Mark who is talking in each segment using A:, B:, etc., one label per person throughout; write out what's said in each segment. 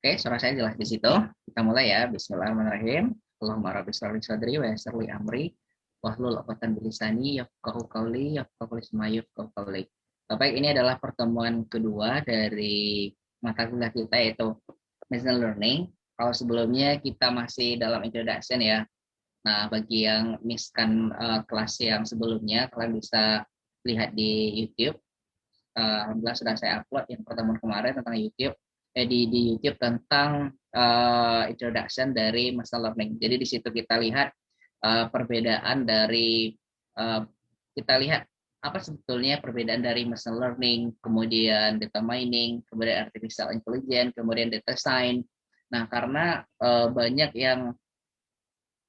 A: Oke, suara saya jelas di situ. Kita mulai ya. Bismillahirrahmanirrahim. Allahumma rabbi shrah li sadri wa yassir li amri wahlul 'uqdatam min lisani yafqahu qawli yafqahu ma yafqahu qawli. Baik, ini adalah pertemuan kedua dari mata kuliah kita yaitu Machine Learning. Kalau sebelumnya kita masih dalam introduction ya. Nah, bagi yang miskan kelas yang sebelumnya, kalian bisa lihat di YouTube. Alhamdulillah sudah saya upload yang pertemuan kemarin tentang YouTube di YouTube tentang introduction dari machine learning. Jadi di situ kita lihat perbedaan dari kita lihat apa sebetulnya perbedaan dari machine learning, kemudian data mining, kemudian artificial intelligence, kemudian data science. Nah, karena banyak yang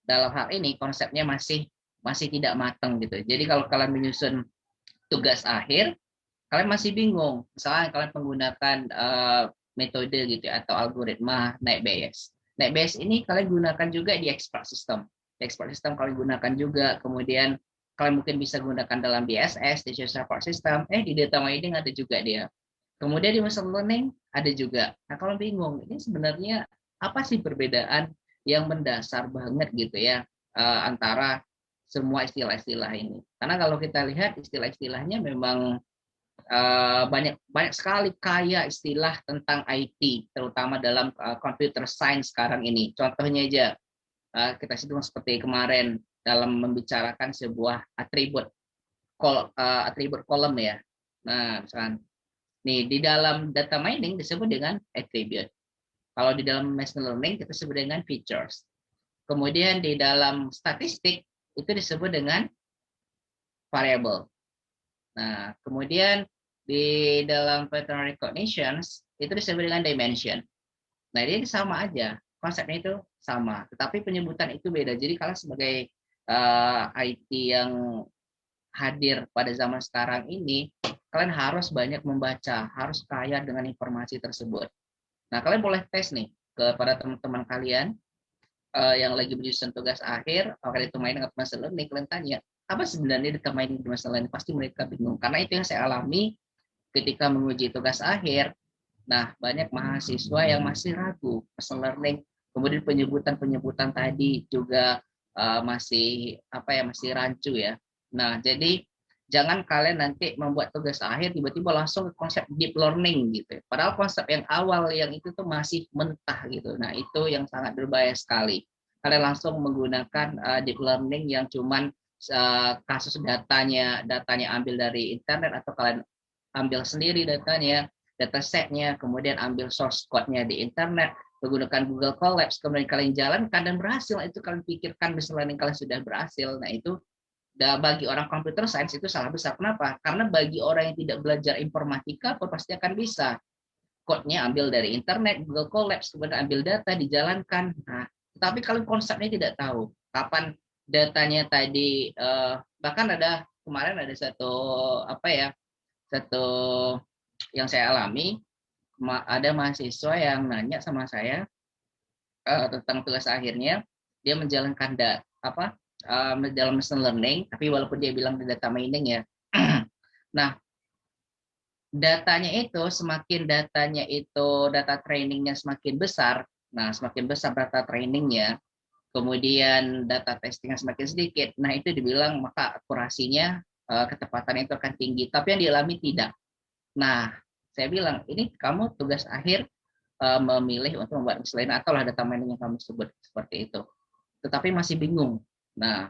A: dalam hal ini konsepnya masih tidak matang gitu. Jadi kalau kalian menyusun tugas akhir, kalian masih bingung. Misalnya kalian menggunakan metode gitu ya, atau algoritma naik Bayes. Naik Bayes ini kalian gunakan juga di expert system. Di expert system kalian gunakan juga, kemudian kalian mungkin bisa gunakan dalam DSS, di support system, di data mining ada juga dia. Kemudian di machine learning ada juga. Nah, kalau bingung, ini sebenarnya apa sih perbedaan yang mendasar banget gitu ya antara semua istilah-istilah ini. Karena kalau kita lihat istilah-istilahnya memang banyak sekali kaya istilah tentang IT, terutama dalam computer science sekarang ini. Contohnya aja, kita hitung seperti kemarin dalam membicarakan sebuah atribut kolom ya. Nah, misalkan nih di dalam data mining disebut dengan attribute. Kalau di dalam machine learning kita sebut dengan features. Kemudian di dalam statistik itu disebut dengan variable. Nah, kemudian di dalam pattern recognition itu disebut dengan dimension. Nah, ini sama aja, konsepnya itu sama, tetapi penyebutan itu beda. Jadi kalau sebagai IT yang hadir pada zaman sekarang ini, kalian harus banyak membaca, harus kaya dengan informasi tersebut. Nah, kalian boleh tes nih kepada teman-teman kalian yang lagi menyusun tugas akhir, apakah itu mining atau machine learning, kalian tanya, apa sebenarnya data mining dan machine learning? Pasti mereka bingung. Karena itu yang saya alami ketika menguji tugas akhir. Nah, banyak mahasiswa yang masih ragu machine learning. Kemudian penyebutan-penyebutan tadi juga masih rancu ya. Nah, jadi jangan kalian nanti membuat tugas akhir tiba-tiba langsung ke konsep deep learning gitu. Padahal konsep yang awal yang itu tuh masih mentah gitu. Nah, itu yang sangat berbahaya sekali. Kalian langsung menggunakan deep learning yang cuman kasus datanya ambil dari internet, atau kalian ambil sendiri datanya, datasetnya, kemudian ambil source code-nya di internet, menggunakan Google Colabs, kemudian kalian jalankan dan berhasil, itu kalian pikirkan machine learning kalian sudah berhasil. Nah, itu bagi orang computer science itu salah besar. Kenapa? Karena bagi orang yang tidak belajar informatika pun pasti akan bisa. Code-nya ambil dari internet, Google Colabs, kemudian ambil data, dijalankan. Nah, tapi kalau konsepnya tidak tahu, kapan datanya tadi, bahkan kemarin ada satu yang saya alami, ada mahasiswa yang nanya sama saya tentang tugas akhirnya, dia menjalankan dalam machine learning, tapi walaupun dia bilang di data mining ya. Nah, datanya itu data trainingnya semakin besar. Nah, semakin besar data trainingnya, kemudian data testingnya semakin sedikit. Nah, itu dibilang maka akurasinya, ketepatan itu akan tinggi. Tapi yang dialami tidak. Nah, saya bilang, ini kamu tugas akhir memilih untuk membuat selain atau lah data mining yang kamu sebut seperti itu. Tetapi masih bingung. Nah,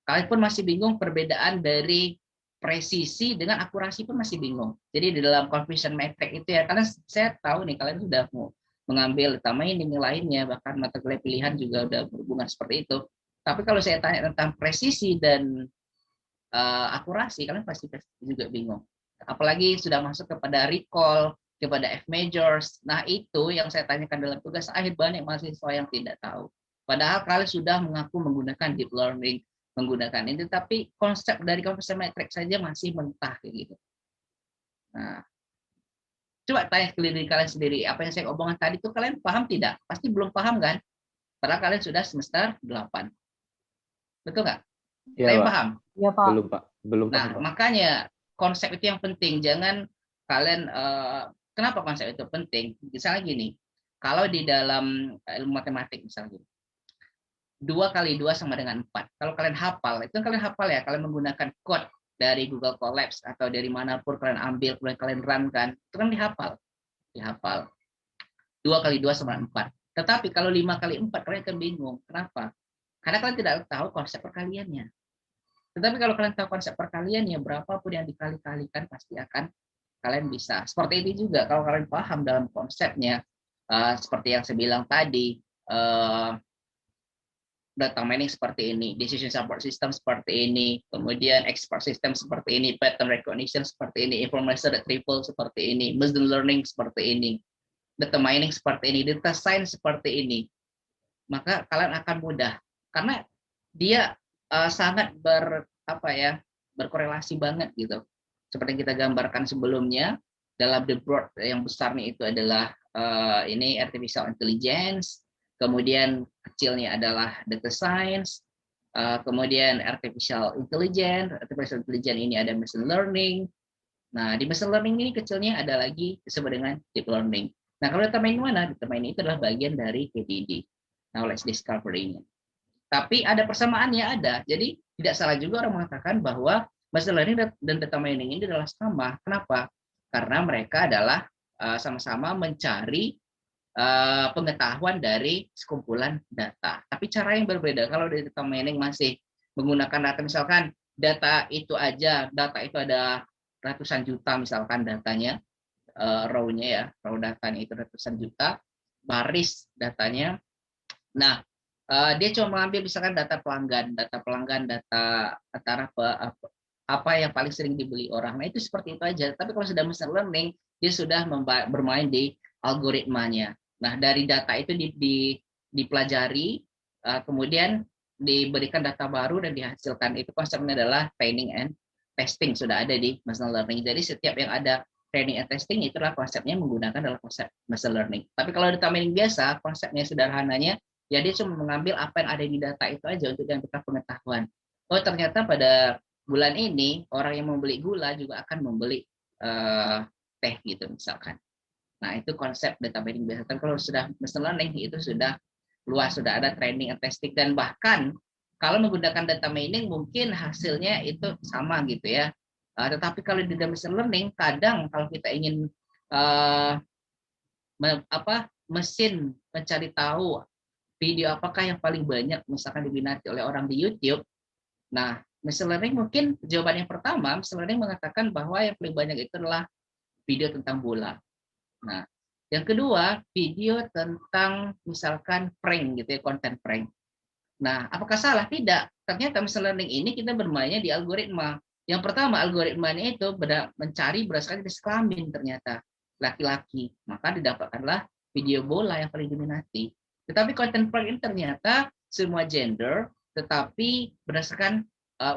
A: kalian pun masih bingung perbedaan dari presisi dengan akurasi pun masih bingung. Jadi di dalam confusion matrix itu ya, karena saya tahu nih kalian sudah mau mengambil data mining lainnya, bahkan mata kuliah pilihan juga udah berhubungan seperti itu. Tapi kalau saya tanya tentang presisi dan akurasi, kalian pasti juga bingung. Apalagi sudah masuk kepada recall, kepada F majors. Nah, itu yang saya tanyakan dalam tugas akhir, banyak mahasiswa yang tidak tahu. Padahal kalian sudah mengaku menggunakan deep learning, menggunakan ini, tapi konsep dari confusion matrix saja masih mentah kayak gitu. Nah, coba tanya ke diri kalian sendiri, apa yang saya omongkan tadi itu kalian paham tidak? Pasti belum paham kan? Padahal kalian sudah semester 8. Betul nggak?
B: Iya,
A: Saya
B: Pak.
A: paham.
C: Iya, Pak.
B: Belum, Pak. Belum paham,
A: Nah,
B: Pak.
A: makanya konsep itu yang penting. Jangan kalian kenapa konsep itu penting? Misalnya gini, kalau di dalam ilmu matematik misalnya gini, 2 kali 2 sama dengan 4. Kalau kalian hafal, itu kalian hafal ya, kalian menggunakan code dari Google Colabs atau dari manapun kalian ambil, kemudian kalian run kan, itu kan dihafal. Dihafal. 2 kali 2 sama 4. Tetapi kalau 5 kali 4, kalian akan bingung. Kenapa? Karena kalian tidak tahu konsep perkaliannya. Tetapi kalau kalian tahu konsep perkaliannya, berapapun yang dikali-kalikan pasti akan kalian bisa. Seperti ini juga, kalau kalian paham dalam konsepnya, seperti yang saya bilang tadi, data mining seperti ini, decision support system seperti ini, kemudian expert system seperti ini, pattern recognition seperti ini, information retrieval seperti ini, machine learning seperti ini, data mining seperti ini, data science seperti ini, maka kalian akan mudah karena dia sangat berkorelasi banget gitu. Seperti yang kita gambarkan sebelumnya, dalam the broad yang besarnya itu adalah ini artificial intelligence, kemudian kecilnya adalah data science, kemudian artificial intelligence ini ada machine learning. Nah, di machine learning ini kecilnya ada lagi disebut dengan deep learning. Nah, kalau data mining mana? Data mining itu adalah bagian dari KDD, knowledge discovery-nya. Tapi ada persamaannya ada. Jadi tidak salah juga orang mengatakan bahwa machine learning dan data mining ini adalah sama. Kenapa? Karena mereka adalah sama-sama mencari pengetahuan dari sekumpulan data. Tapi cara yang berbeda. Kalau di data mining masih menggunakan data, misalkan data itu ada ratusan juta misalkan datanya, raw-nya ya, raw datanya itu ratusan juta, baris datanya. Nah, dia cuma mengambil misalkan data pelanggan, data antara apa yang paling sering dibeli orang. Nah, itu seperti itu aja. Tapi kalau sudah machine learning, dia sudah bermain di algoritmanya. Nah, dari data itu dipelajari, kemudian diberikan data baru dan dihasilkan. Itu konsepnya adalah training and testing, sudah ada di machine learning. Jadi setiap yang ada training and testing itulah konsepnya menggunakan dalam konsep machine learning. Tapi kalau data mining biasa, konsepnya sederhananya, ya dia cuma mengambil apa yang ada di data itu aja untuk yang kita pengetahuan. Oh, ternyata pada bulan ini orang yang membeli gula juga akan membeli teh gitu misalkan. Nah, itu konsep data mining biasa. Kalau sudah machine learning itu sudah luas, sudah ada training and testing, dan bahkan kalau menggunakan data mining mungkin hasilnya itu sama gitu ya. Tetapi kalau di machine learning kadang kalau kita ingin uh, mesin mencari tahu video apakah yang paling banyak misalkan diminati oleh orang di YouTube. Nah, machine learning mungkin jawaban yang pertama, machine learning mengatakan bahwa yang paling banyak itu adalah video tentang bola. Nah, yang kedua, video tentang misalkan prank gitu ya, konten prank. Nah, apakah salah? Tidak. Ternyata machine learning ini kita bermainnya di algoritma. Yang pertama, algoritmanya itu mencari berdasarkan jenis kelamin ternyata. Laki-laki. Maka didapatkanlah video bola yang paling diminati. Tetapi konten prank ini ternyata semua gender, tetapi berdasarkan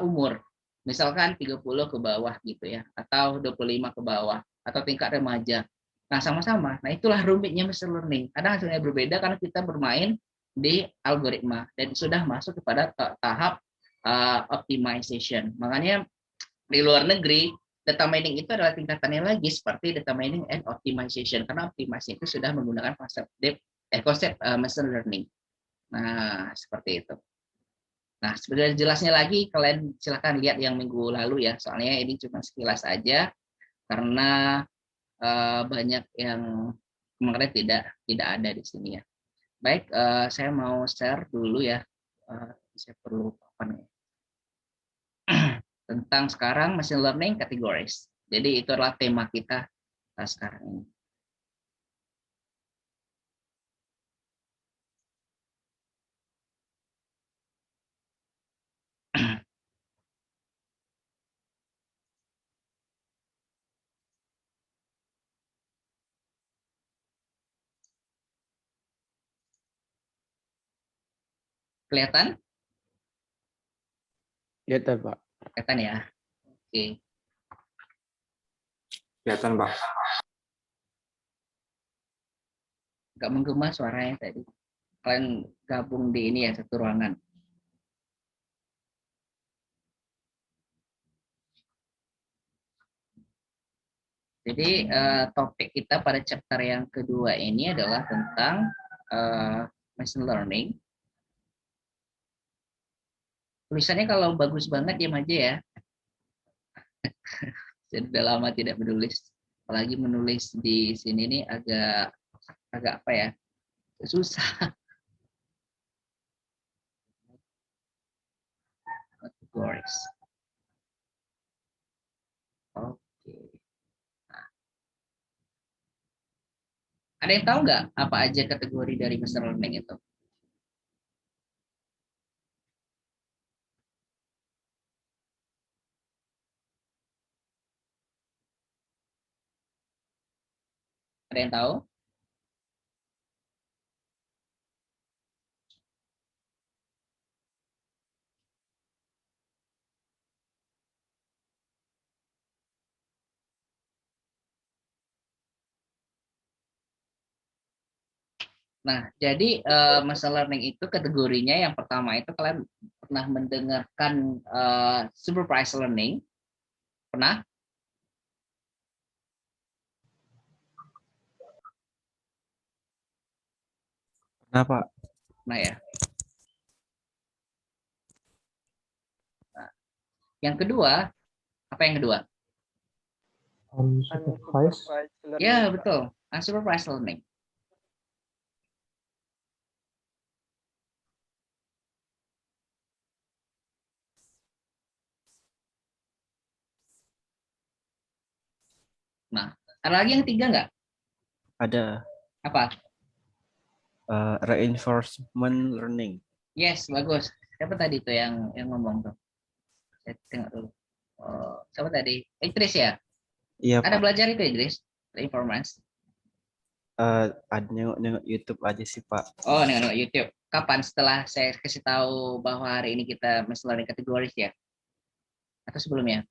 A: umur. Misalkan 30 ke bawah gitu ya, atau 25 ke bawah, atau tingkat remaja. Nah, sama-sama. Nah, itulah rumitnya machine learning. Kadang hasilnya berbeda karena kita bermain di algoritma dan sudah masuk kepada tahap optimization. Makanya di luar negeri data mining itu adalah tingkatannya lagi seperti data mining and optimization, karena optimasi itu sudah menggunakan konsep machine learning. Nah, seperti itu. Nah, sebenarnya jelasnya lagi kalian silakan lihat yang minggu lalu ya, soalnya ini cuma sekilas aja karena banyak yang kemarin tidak ada di sini ya. Baik, saya mau share dulu ya. Saya perlu apa nih? Tentang sekarang machine learning categories. Jadi itu adalah tema kita sekarang ini. Kelihatan?
B: Kelihatan, Pak.
A: Kelihatan ya. Oke.
D: Kelihatan, Pak.
A: Nggak menggema suaranya tadi. Kalian gabung di ini ya, satu ruangan. Jadi topik kita pada chapter yang kedua ini adalah tentang machine learning. Tulisannya kalau bagus banget diam aja ya. Jadi udah lama tidak menulis. Apalagi menulis di sini nih agak agak apa ya? Susah. Categories. Oke. Ada yang tahu nggak apa aja kategori dari machine learning itu? Ada yang tahu? Nah, jadi machine learning itu kategorinya yang pertama itu kalian pernah mendengarkan supervised learning? Pernah?
B: Kenapa?
A: Nah ya. Nah, yang kedua, apa yang kedua?
C: Unsupervised learning,
A: Ya,
C: Pak.
A: betul. Unsupervised learning. Nah, ada lagi yang ketiga nggak?
B: Ada
A: Apa?
B: reinforcement learning.
A: Yes, bagus. Siapa tadi tuh yang ngomong tuh? Saya tengok dulu. Oh, siapa tadi? Idris ya?
B: Iya,
A: Ada
B: Pak.
A: belajar itu Idris? Reinforcement.
B: Ada nengok YouTube aja sih, Pak.
A: Oh, dengan YouTube. Kapan setelah saya kasih tahu bahwa hari ini kita machine learning kategoris ya? Atau sebelumnya?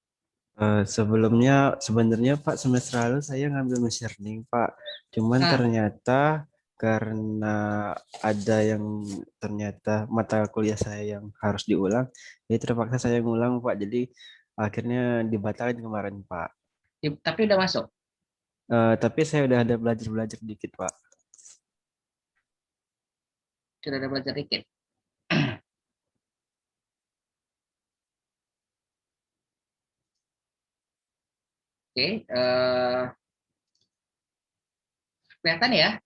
B: Sebelumnya sebenarnya Pak semester lalu saya ngambil machine learning, Pak. Cuman
A: Nah,
B: ternyata karena ada yang ternyata mata kuliah saya yang harus diulang, jadi terpaksa saya ngulang, Pak. Jadi akhirnya dibatalkan kemarin, Pak.
A: tapi udah masuk.
B: Tapi saya udah ada belajar-belajar dikit, Pak.
A: Sudah ada belajar dikit. Oke, kelihatan ya?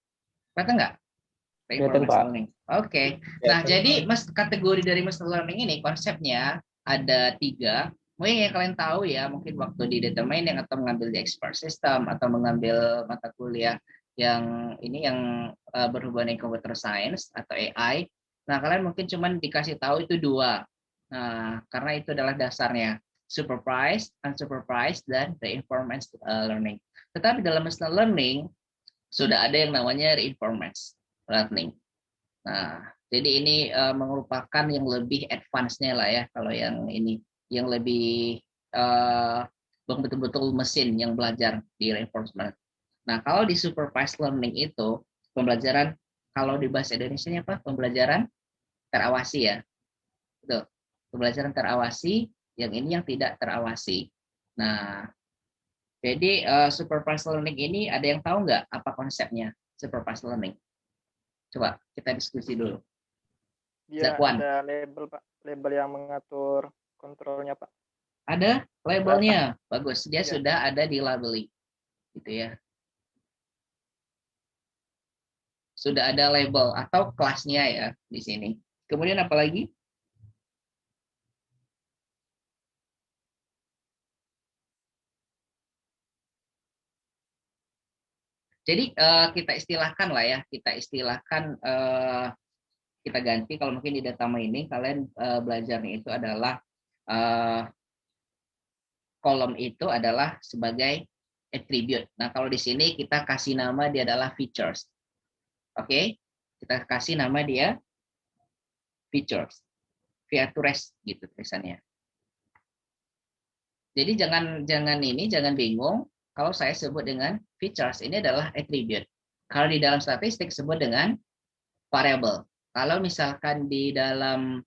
A: Kelihatan nggak?
C: Kelihatan,
A: Reinforcement
C: Pak.
A: learning. Oke. Nah, jadi kategori dari machine learning ini konsepnya ada tiga. Mungkin yang kalian tahu ya, mungkin waktu di data mining atau mengambil di expert system atau mengambil mata kuliah yang ini yang berhubungan dengan computer science atau AI. Nah, kalian mungkin cuman dikasih tahu itu dua. Nah, karena itu adalah dasarnya supervised, unsupervised, dan reinforcement learning. Tetapi dalam machine learning sudah ada yang namanya reinforcement learning. Nah, jadi ini merupakan yang lebih advance-nya lah ya, kalau yang ini, yang lebih betul-betul mesin yang belajar di reinforcement. Nah, kalau di supervised learning itu pembelajaran, kalau di bahasa Indonesia apa? Pembelajaran terawasi ya, betul. Pembelajaran terawasi, yang ini yang tidak terawasi. Nah, jadi supervised learning ini ada yang tahu nggak apa konsepnya supervised learning? Coba kita diskusi dulu.
C: Dia
A: Zakwan,
C: ada label, Pak. Label yang mengatur kontrolnya, Pak.
A: ada labelnya, bagus. Dia
C: Ya.
A: sudah ada di labeling, gitu ya. Sudah ada label atau kelasnya ya di sini. Kemudian apa lagi? Jadi kita istilahkan lah ya, kita istilahkan kita ganti kalau mungkin di data mining kalian belajarnya itu adalah kolom itu adalah sebagai attribute. Nah, kalau di sini kita kasih nama dia adalah features. Oke? Kita kasih nama dia features. Features gitu tulisannya. Jadi jangan bingung kalau saya sebut dengan features, ini adalah attribute. Kalau di dalam statistik sebut dengan variable. Kalau misalkan di dalam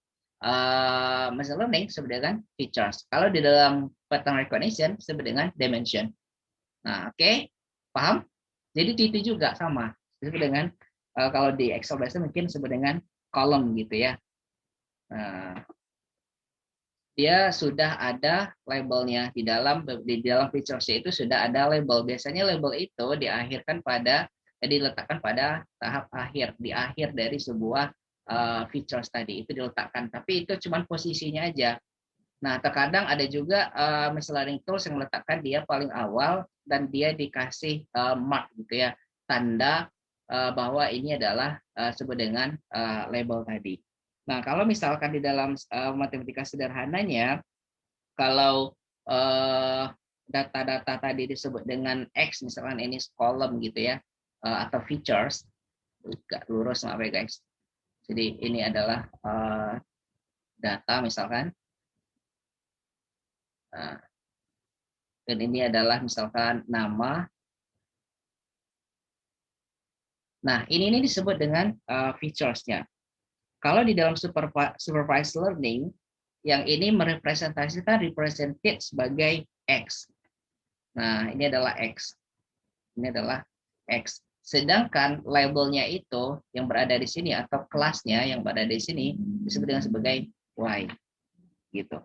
A: machine learning sebut dengan features. Kalau di dalam pattern recognition sebut dengan dimension. Nah, oke, paham? Jadi itu juga sama disebut dengan kalau di Excel biasa mungkin disebut dengan column gitu ya. Nah, dia sudah ada labelnya di dalam features itu sudah ada label. Biasanya label itu diletakkan pada tahap akhir, di akhir dari sebuah features tadi itu diletakkan. Tapi itu cuma posisinya aja. Nah, terkadang ada juga machine learning tools yang meletakkan dia paling awal dan dia dikasih mark gitu ya, tanda bahwa ini adalah sebut dengan label tadi. Nah, kalau misalkan di dalam matematika sederhananya, kalau data-data tadi disebut dengan X, misalkan ini column gitu ya, atau features, nggak lurus maaf ya guys. Jadi ini adalah data misalkan. Nah, dan ini adalah misalkan nama. Nah, ini disebut dengan features-nya. Kalau di dalam supervised learning, yang ini merepresentasikan represented sebagai X. Nah, ini adalah X. Ini adalah X. Sedangkan labelnya itu yang berada di sini atau kelasnya yang berada di sini disebut dengan sebagai Y. Gitu.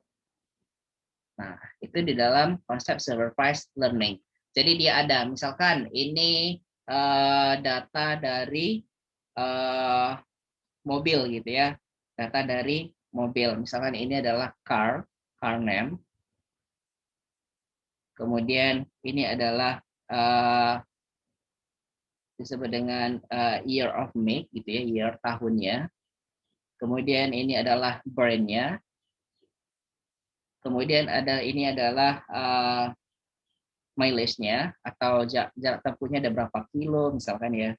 A: Nah, itu di dalam konsep supervised learning. Jadi dia ada, misalkan ini data dari mobil gitu ya, data dari mobil. Misalkan ini adalah car name. Kemudian ini adalah disebut dengan year of make gitu ya, year tahunnya. Kemudian ini adalah brandnya. Kemudian ini adalah mileage-nya atau jarak tempuhnya ada berapa kilo misalkan ya.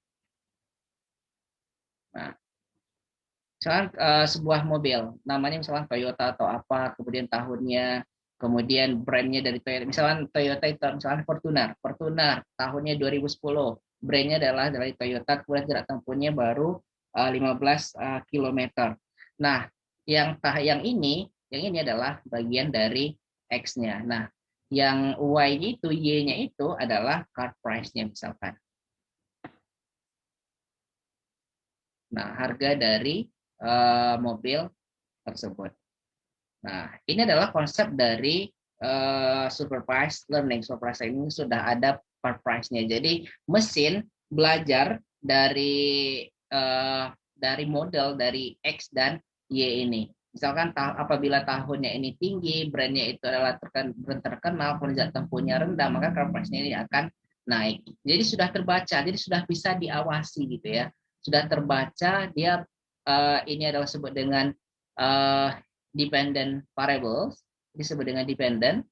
A: Nah, misalkan sebuah mobil, namanya misalkan Toyota atau apa, kemudian tahunnya, kemudian brandnya dari Toyota, misalkan Toyota itu misalkan Fortuner tahunnya 2010, brandnya adalah dari Toyota, kemudian jarak tempuhnya baru 15 km. Nah, yang ini adalah bagian dari X-nya. Nah, yang Y itu, Y-nya itu adalah car price-nya misalkan. Nah, harga dari mobil tersebut. Nah, ini adalah konsep dari supervised learning. Supervised learning sudah ada per price-nya. Jadi mesin belajar dari model dari X dan Y ini. Misalkan apabila tahunnya ini tinggi, brandnya itu adalah terkenal, kemudian tempuhnya rendah, maka per price-nya ini akan naik. Jadi sudah terbaca, jadi sudah bisa diawasi gitu ya. Sudah terbaca, dia ini adalah disebut dengan dependent variables, disebut dengan dependent,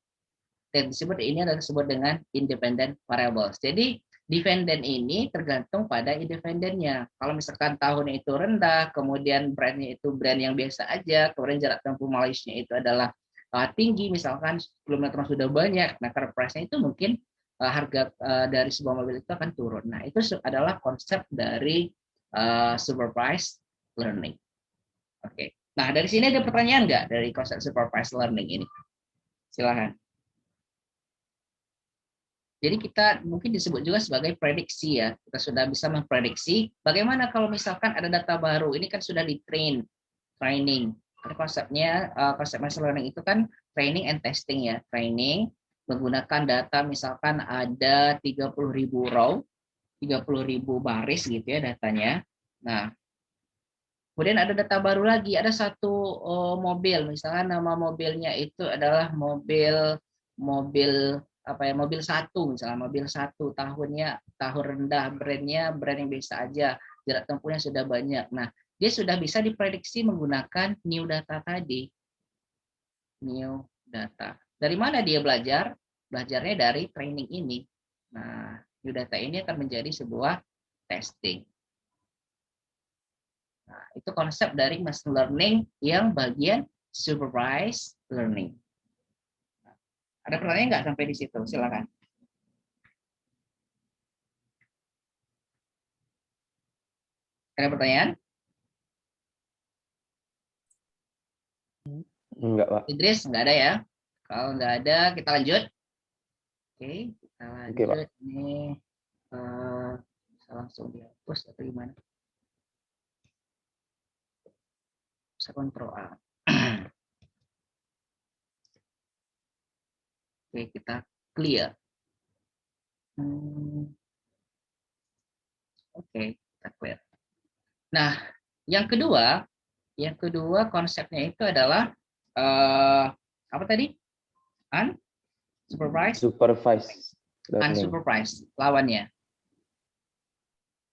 A: dan ini adalah disebut dengan independent variables. Jadi dependent ini tergantung pada independennya. Kalau misalkan tahunnya itu rendah, kemudian brandnya itu brand yang biasa aja, kemudian jarak tempuh mileage-nya itu adalah tinggi, misalkan kilometer sudah banyak, nah car price-nya itu mungkin harga dari sebuah mobil itu akan turun. Nah, itu adalah konsep dari supervised learning. Oke. Nah, dari sini ada pertanyaan nggak dari konsep supervised learning ini? Silakan. Jadi kita mungkin disebut juga sebagai prediksi ya. Kita sudah bisa memprediksi bagaimana kalau misalkan ada data baru. Ini kan sudah training. Konsepnya, konsep machine learning itu kan training and testing ya. Training menggunakan data misalkan ada 30.000 row, 30.000 baris gitu ya datanya. Nah, kemudian ada data baru lagi, ada satu mobil, misalnya nama mobilnya itu adalah mobil satu, misalnya mobil satu, tahun rendah, brandnya brand yang biasa aja, jarak tempuhnya sudah banyak. Nah, dia sudah bisa diprediksi menggunakan new data tadi. New data. Dari mana dia belajar? Belajarnya dari training ini. Nah, new data ini akan menjadi sebuah testing. Nah, itu konsep dari machine learning yang bagian supervised learning. Nah, ada pertanyaan nggak sampai di situ? Silakan. Ada pertanyaan?
B: Enggak, Pak.
A: Idris, nggak ada ya? Kalau nggak ada, kita lanjut. Oke, kita
C: Oke, Pak.
A: lanjut ini bisa langsung dihapus atau gimana? Bisa kontrol A. Oke, kita clear. Oke, kita clear. Nah, yang kedua konsepnya itu adalah apa tadi? Unsupervised,
D: Supervised learning.
A: unsupervised lawannya.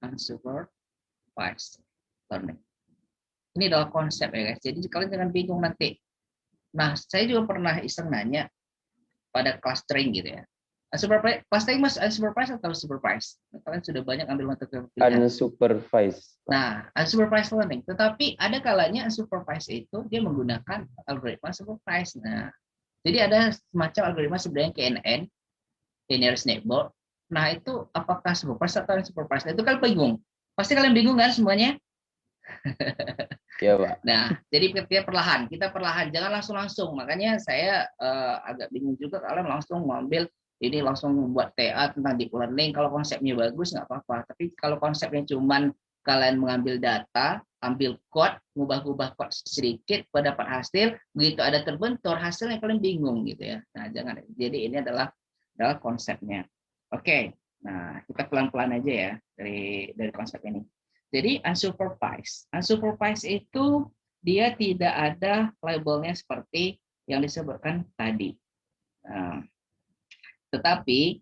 A: Unsupervised learning. Ini adalah konsep ya guys. Jadi kalian jangan bingung nanti. Nah, saya juga pernah iseng nanya pada clustering gitu ya. Clustering mas unsupervised atau supervised? Kalian sudah banyak ambil mata pilihan.
D: Unsupervised.
A: Nah, unsupervised learning. Tetapi ada kalanya unsupervised itu dia menggunakan algoritma supervised. Nah, jadi ada semacam algoritma sebenarnya KNN, nearest neighbor. Nah, itu apakah supervised atau unsupervised? Itu kan bingung. Pasti kalian bingung kan semuanya?
D: Ya, Pak.
A: Nah, jadi kita perlahan, jangan langsung. Makanya saya agak bingung juga kalian langsung mengambil ini langsung membuat TA tentang deep learning. Kalau konsepnya bagus nggak apa-apa. Tapi kalau konsepnya cuman kalian mengambil data, ambil code, ngubah-ubah code sedikit, dapat hasil, begitu ada terbentur hasilnya kalian bingung gitu ya. Nah, jangan. Jadi ini adalah konsepnya. Oke. Nah, kita pelan-pelan aja ya dari konsep ini. Jadi unsupervised itu dia tidak ada labelnya seperti yang disebutkan tadi. Nah, tetapi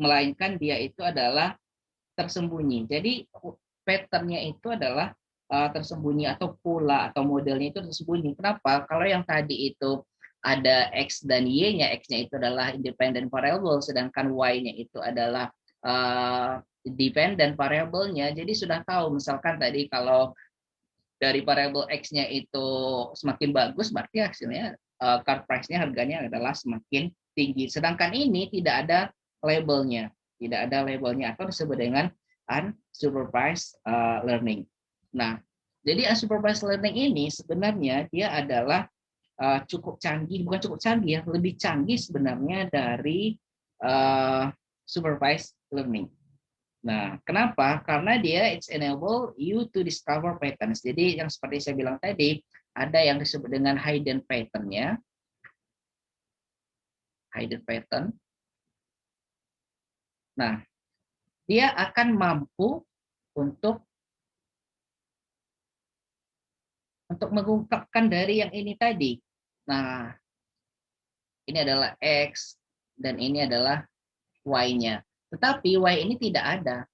A: melainkan dia itu adalah tersembunyi. Jadi patternnya itu adalah tersembunyi atau pola atau modelnya itu tersembunyi. Kenapa? Kalau yang tadi itu ada X dan Y-nya, X-nya itu adalah independent variable, sedangkan Y-nya itu adalah dependent variable-nya. Jadi sudah tahu, misalkan tadi kalau dari variable X-nya itu semakin bagus, berarti hasilnya card price-nya harganya adalah semakin tinggi. Sedangkan ini tidak ada labelnya, atau disebut dengan unsupervised learning. Nah, jadi unsupervised learning ini sebenarnya dia adalah cukup canggih, bukan cukup canggih ya, lebih canggih sebenarnya dari supervised learning. Nah, kenapa? Karena dia it's enable you to discover patterns. Jadi yang seperti saya bilang tadi, ada yang disebut dengan hidden pattern-nya. Hidden pattern. Nah, dia akan mampu untuk mengungkapkan dari yang ini tadi. Nah, ini adalah X dan ini adalah Y-nya. Tetapi Y ini tidak ada.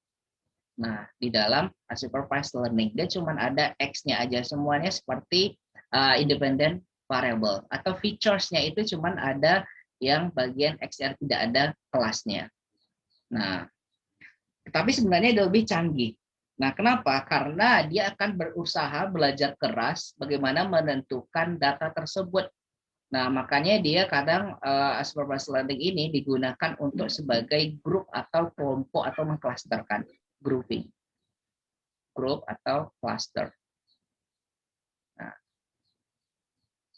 A: Nah, di dalam unsupervised learning, dia cuma ada X-nya aja. Semuanya seperti independent variable. Atau features-nya itu cuma ada yang bagian XR tidak ada kelasnya. Nah, tapi sebenarnya dia lebih canggih. Nah, kenapa? Karena dia akan berusaha belajar keras bagaimana menentukan data tersebut. Nah, makanya dia kadang unsupervised learning ini digunakan untuk sebagai grup atau kelompok atau mengklasterkan, grouping. Grup atau cluster. Nah,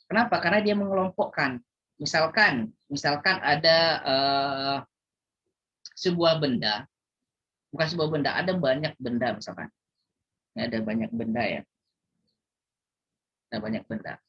A: kenapa? Karena dia mengelompokkan. Misalkan ada sebuah benda, bukan sebuah benda, ada banyak benda misalkan. Ada banyak benda ya. Ada banyak benda.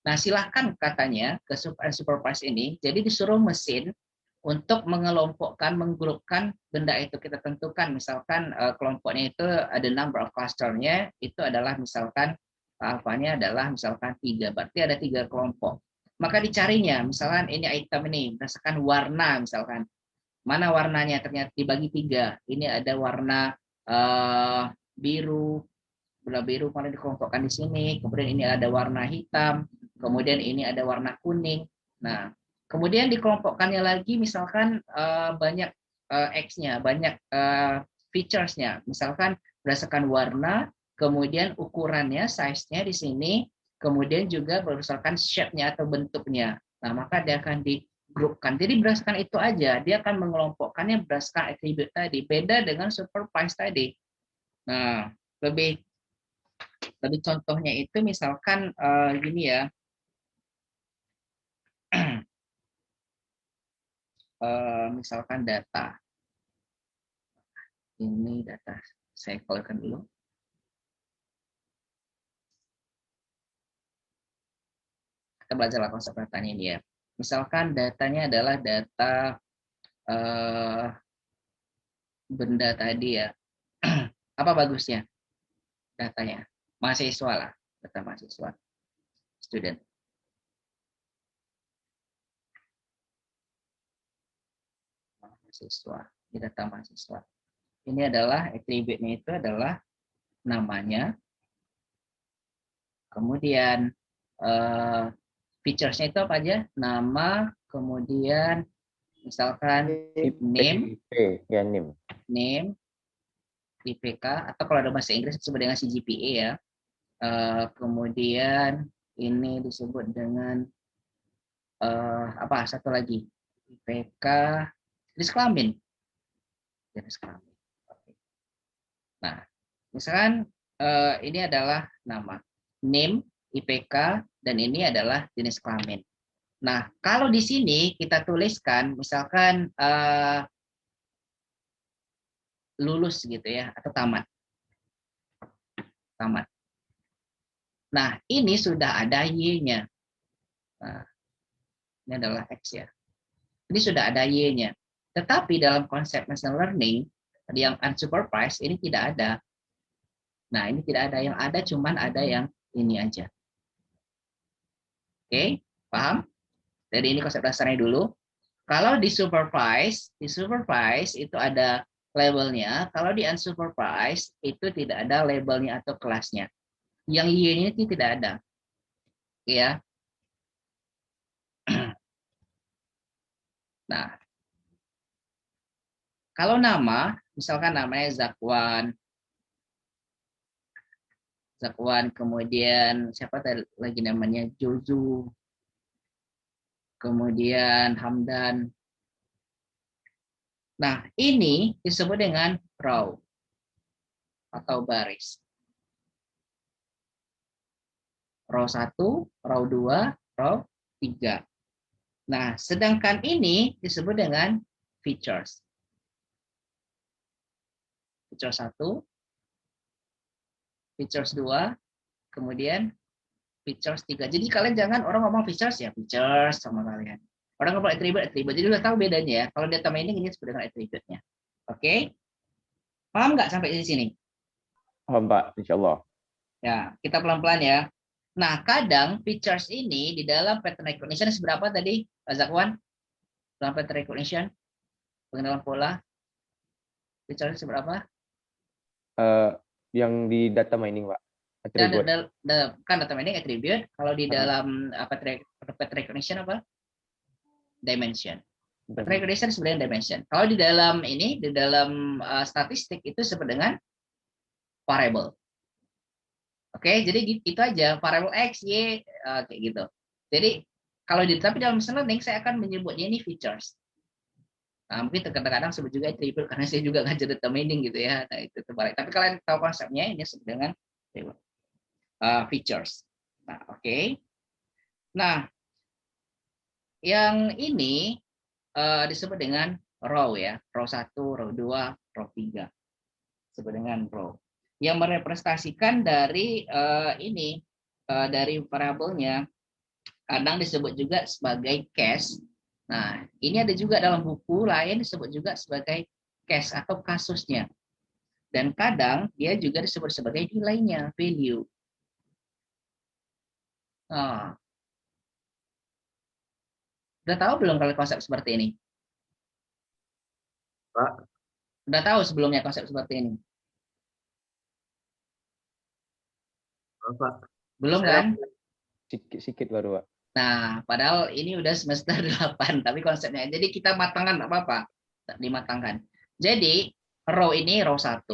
A: Nah, silahkan katanya ke unsupervised ini, jadi disuruh mesin untuk mengelompokkan, menggrupkan benda itu. Kita tentukan, misalkan kelompoknya itu ada number of cluster-nya, itu adalah misalkan alfanya adalah misalkan 3, berarti ada 3 kelompok. Maka dicarinya, misalkan ini item ini, berdasarkan warna misalkan. Mana warnanya? Ternyata dibagi 3. Ini ada warna biru, biru mana dikelompokkan di sini, kemudian ini ada warna hitam, kemudian ini ada warna kuning. Nah, kemudian dikelompokkannya lagi misalkan banyak X-nya, banyak features-nya. Misalkan berdasarkan warna, kemudian ukurannya, size-nya di sini, kemudian juga berdasarkan shape-nya atau bentuknya. Nah, maka dia akan digrupkan. Jadi berdasarkan itu aja, dia akan mengelompokkannya berdasarkan atribut tadi. Beda dengan supervised tadi. Nah, lebih contohnya itu misalkan gini ya. misalkan data. Ini data, saya keluarkan dulu. Kita belajar konsep datanya ini ya. Misalkan datanya adalah data benda tadi ya. Apa bagusnya datanya? Mahasiswa lah, data mahasiswa, student. Mahasiswa, ini data mahasiswa. Ini adalah atributnya itu adalah namanya, kemudian features-nya itu apa aja? Nama, kemudian misalkan name,
D: ya name.
A: name, IPK, atau kalau ada bahasa Inggris disebut dengan CGPA ya. Kemudian ini disebut dengan apa? Satu lagi, IPK, jenis kelamin. Jenis kelamin. Nah, misalkan ini adalah nama, name, IPK, dan ini adalah jenis kelamin. Nah, kalau di sini kita tuliskan, misalkan lulus gitu ya, atau tamat. Tamat. Nah, ini sudah ada Y-nya. Nah, ini adalah X ya. Ini sudah ada Y-nya. Tetapi dalam konsep machine learning, yang unsupervised, ini tidak ada. Nah, ini tidak ada. Yang ada cuman ada yang ini aja. Oke, paham? Jadi ini konsep dasarnya dulu. Kalau di supervise itu ada labelnya. Kalau di unsupervised itu tidak ada labelnya atau kelasnya. Yang Y-nya itu tidak ada. Ya. Nah, kalau nama, misalkan namanya Zakwan, kemudian siapa lagi namanya Jozu, kemudian Hamdan. Nah, ini disebut dengan row atau baris. Row 1, row 2, row 3. Nah, sedangkan ini disebut dengan features. Features 1, features 2, kemudian features 3. Jadi kalian jangan orang ngomong features ya, features sama kalian. Orang ngomong attribute. Jadi udah tahu bedanya ya. Kalau data mining ini disebut dengan attribute-nya. Oke? Paham nggak sampai di sini?
D: Paham Pak, insya Allah.
A: Ya, kita pelan-pelan ya. Nah, kadang features ini di dalam pattern recognition seberapa tadi, Pak Zakwan? Dalam pattern recognition, pengenalan pola, features seberapa?
D: Yang di data mining Pak, attribute.
A: Kan data mining attribute. Kalau di dalam pattern recognition apa? Dimension. Pattern recognition sebenarnya dimension. Kalau di dalam ini, di dalam statistik itu disebut dengan variable. Oke, jadi itu aja, variable X, Y, kayak gitu. Jadi kalau tapi dalam machine learning saya akan menyebutnya ini features. Nah, mungkin kadang-kadang sebut juga attribute karena saya juga ngajar data mining gitu ya. Nah, itu terbalik. Tapi kalian tahu konsepnya, ini disebut dengan features. Nah, oke. Nah, yang ini disebut dengan row ya. Row 1, row 2, row 3. Disebut dengan row. Yang merepresentasikan dari ini dari variabelnya kadang disebut juga sebagai case. Nah, ini ada juga dalam buku lain disebut juga sebagai case atau kasusnya. Dan kadang dia juga disebut sebagai nilainya, value. Nah, udah tahu belum kalau konsep seperti ini?
E: Pak.
A: Udah tahu sebelumnya konsep seperti ini?
E: Pak.
A: Belum kan?
D: Sikit baru Pak.
A: Nah, padahal ini udah semester 8, tapi konsepnya. Jadi kita matangkan apa-apa. Dimatangkan. Jadi, row ini row 1,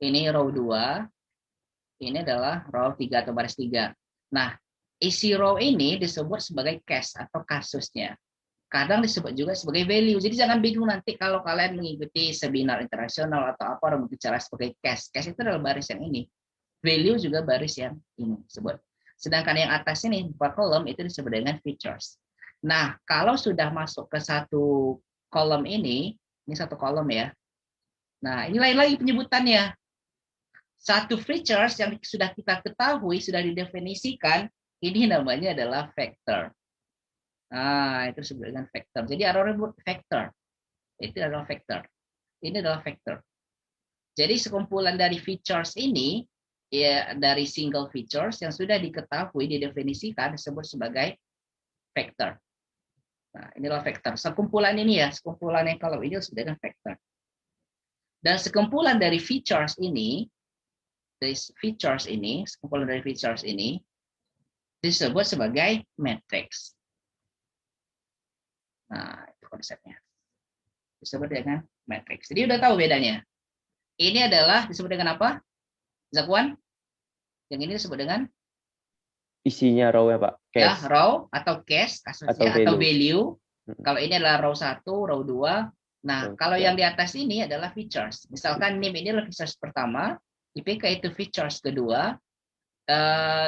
A: ini row 2, ini adalah row 3 atau baris 3. Nah, isi row ini disebut sebagai case atau kasusnya. Kadang disebut juga sebagai value. Jadi jangan bingung nanti kalau kalian mengikuti seminar internasional atau apa orang berbicara sebagai case. Case itu adalah baris yang ini. Value juga baris yang ini disebut. Sedangkan yang atas ini 4 kolom itu disebut dengan features. Nah, kalau sudah masuk ke satu kolom ini satu kolom ya. Nah, ini lain lagi penyebutannya. Satu features yang sudah kita ketahui, sudah didefinisikan, ini namanya adalah vector. Nah, itu disebut dengan vector. Jadi ada orang sebut vector. Itu adalah vector. Ini adalah vector. Jadi sekumpulan dari features ini, ya dari single features yang sudah diketahui, didefinisikan, disebut sebagai vector. Nah, inilah vektor. Sekumpulan ini ya, sekumpulan yang kalau ini disebut dengan vektor. Dan sekumpulan dari features ini, sekumpulan dari features ini disebut sebagai matrix. Nah, itu konsepnya. Disebut dengan matrix. Jadi udah tahu bedanya. Ini adalah disebut dengan apa? Zakwan? Yang ini disebut dengan
D: Isinya row ya Pak.
A: ya,
D: Cache
A: row atau cache kasusnya atau value. Kalau ini adalah row 1, row 2. Nah, kalau yang di atas ini adalah features. Misalkan name ini adalah features pertama, IPK itu features kedua,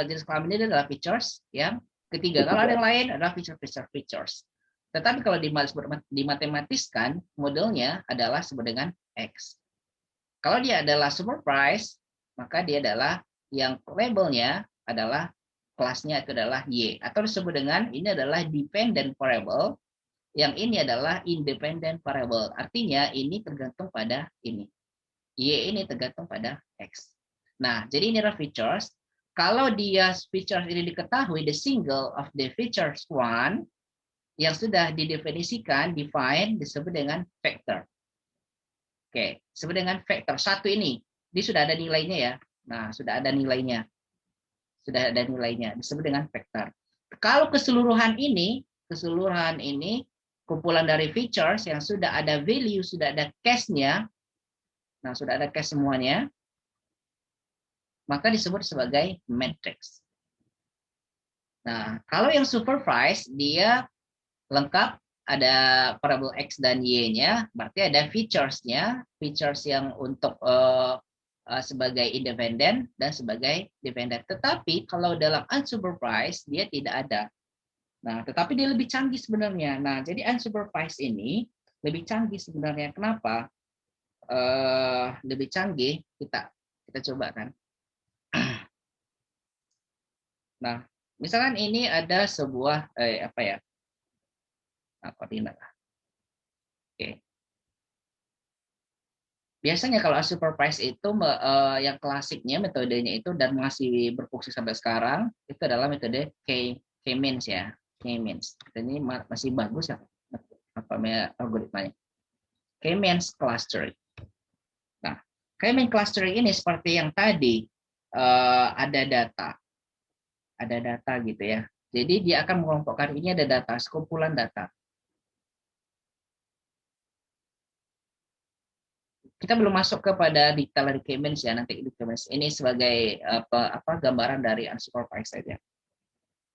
A: jenis kelamin ini adalah features yang ketiga. Kalau ada yang lain adalah features. Tetapi kalau dimatematiskan, modelnya adalah disebut dengan X. Kalau dia adalah supervised, maka dia adalah yang labelnya adalah kelasnya itu adalah Y. Atau disebut dengan ini adalah dependent variable, yang ini adalah independent variable. Artinya ini tergantung pada ini. Y ini tergantung pada X. Nah, jadi ini adalah features. Kalau dia features ini diketahui, the single of the features one, yang sudah didefinisikan, define, disebut dengan vector. Oke, disebut dengan vector. Satu ini sudah ada nilainya ya. Nah, sudah ada nilainya. Disebut dengan vector. Kalau keseluruhan ini kumpulan dari features yang sudah ada value, sudah ada cache-nya, nah sudah ada cache semuanya, maka disebut sebagai matrix. Nah, kalau yang supervised, dia lengkap, ada variable X dan Y-nya, berarti ada features-nya, features yang untuk sebagai independen dan sebagai dependent. Tetapi kalau dalam unsupervised, dia tidak ada. Nah, tetapi dia lebih canggih sebenarnya. Nah, jadi unsupervised ini lebih canggih sebenarnya. Kenapa? Lebih canggih, kita coba kan. Nah, misalkan ini ada sebuah apa ya? Nah, koordinat. Oke. Biasanya kalau unsupervised itu yang klasiknya metodenya itu dan masih berfungsi sampai sekarang itu adalah metode K-means ya. K-means. Ini masih bagus ya algoritmanya. K-means clustering. Nah, K-means clustering ini seperti yang tadi ada data gitu ya. Jadi dia akan mengelompokkan ini ada data, sekumpulan data. Kita belum masuk kepada detail dari K-means ya, nanti di K-means. Ini sebagai gambaran dari unsupervised saja.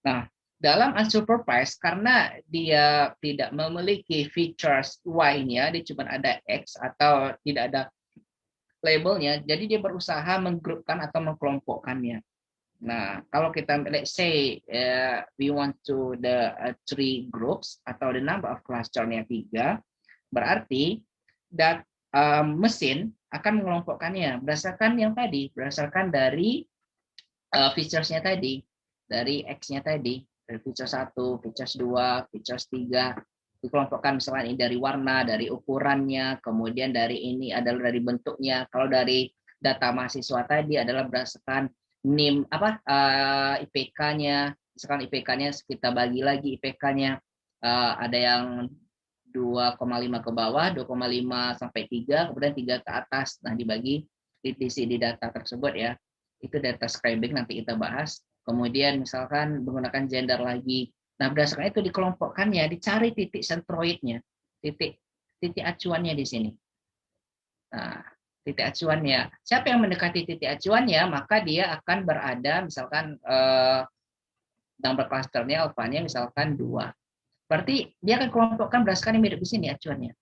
A: Nah, dalam unsupervised karena dia tidak memiliki features Y-nya, dia cuma ada X atau tidak ada labelnya, jadi dia berusaha menggrupkan atau mengkelompokkannya. Nah, kalau kita let's say we want to the 3 groups atau the number of cluster-nya 3, berarti mesin akan mengelompokkannya berdasarkan yang tadi, berdasarkan dari features-nya tadi, dari X-nya tadi, dari feature 1, features 2, features 3, dikelompokkan misalnya ini dari warna, dari ukurannya, kemudian dari ini adalah dari bentuknya. Kalau dari data mahasiswa tadi adalah berdasarkan NIM IPK-nya, misalkan IPK-nya kita bagi lagi IPK-nya ada yang 2,5 ke bawah, 2,5 sampai 3, kemudian 3 ke atas. Nah, dibagi di data tersebut ya. Itu data scribing nanti kita bahas. Kemudian misalkan menggunakan gender lagi. Nah, berdasarkan itu dikelompokkannya, dicari titik sentroidnya, titik acuannya di sini. Nah, titik acuannya. Siapa yang mendekati titik acuannya, maka dia akan berada misalkan number clusternya alfanya misalkan 2. Berarti dia akan kelompokkan berdasarkan yang mirip di sini acuannya.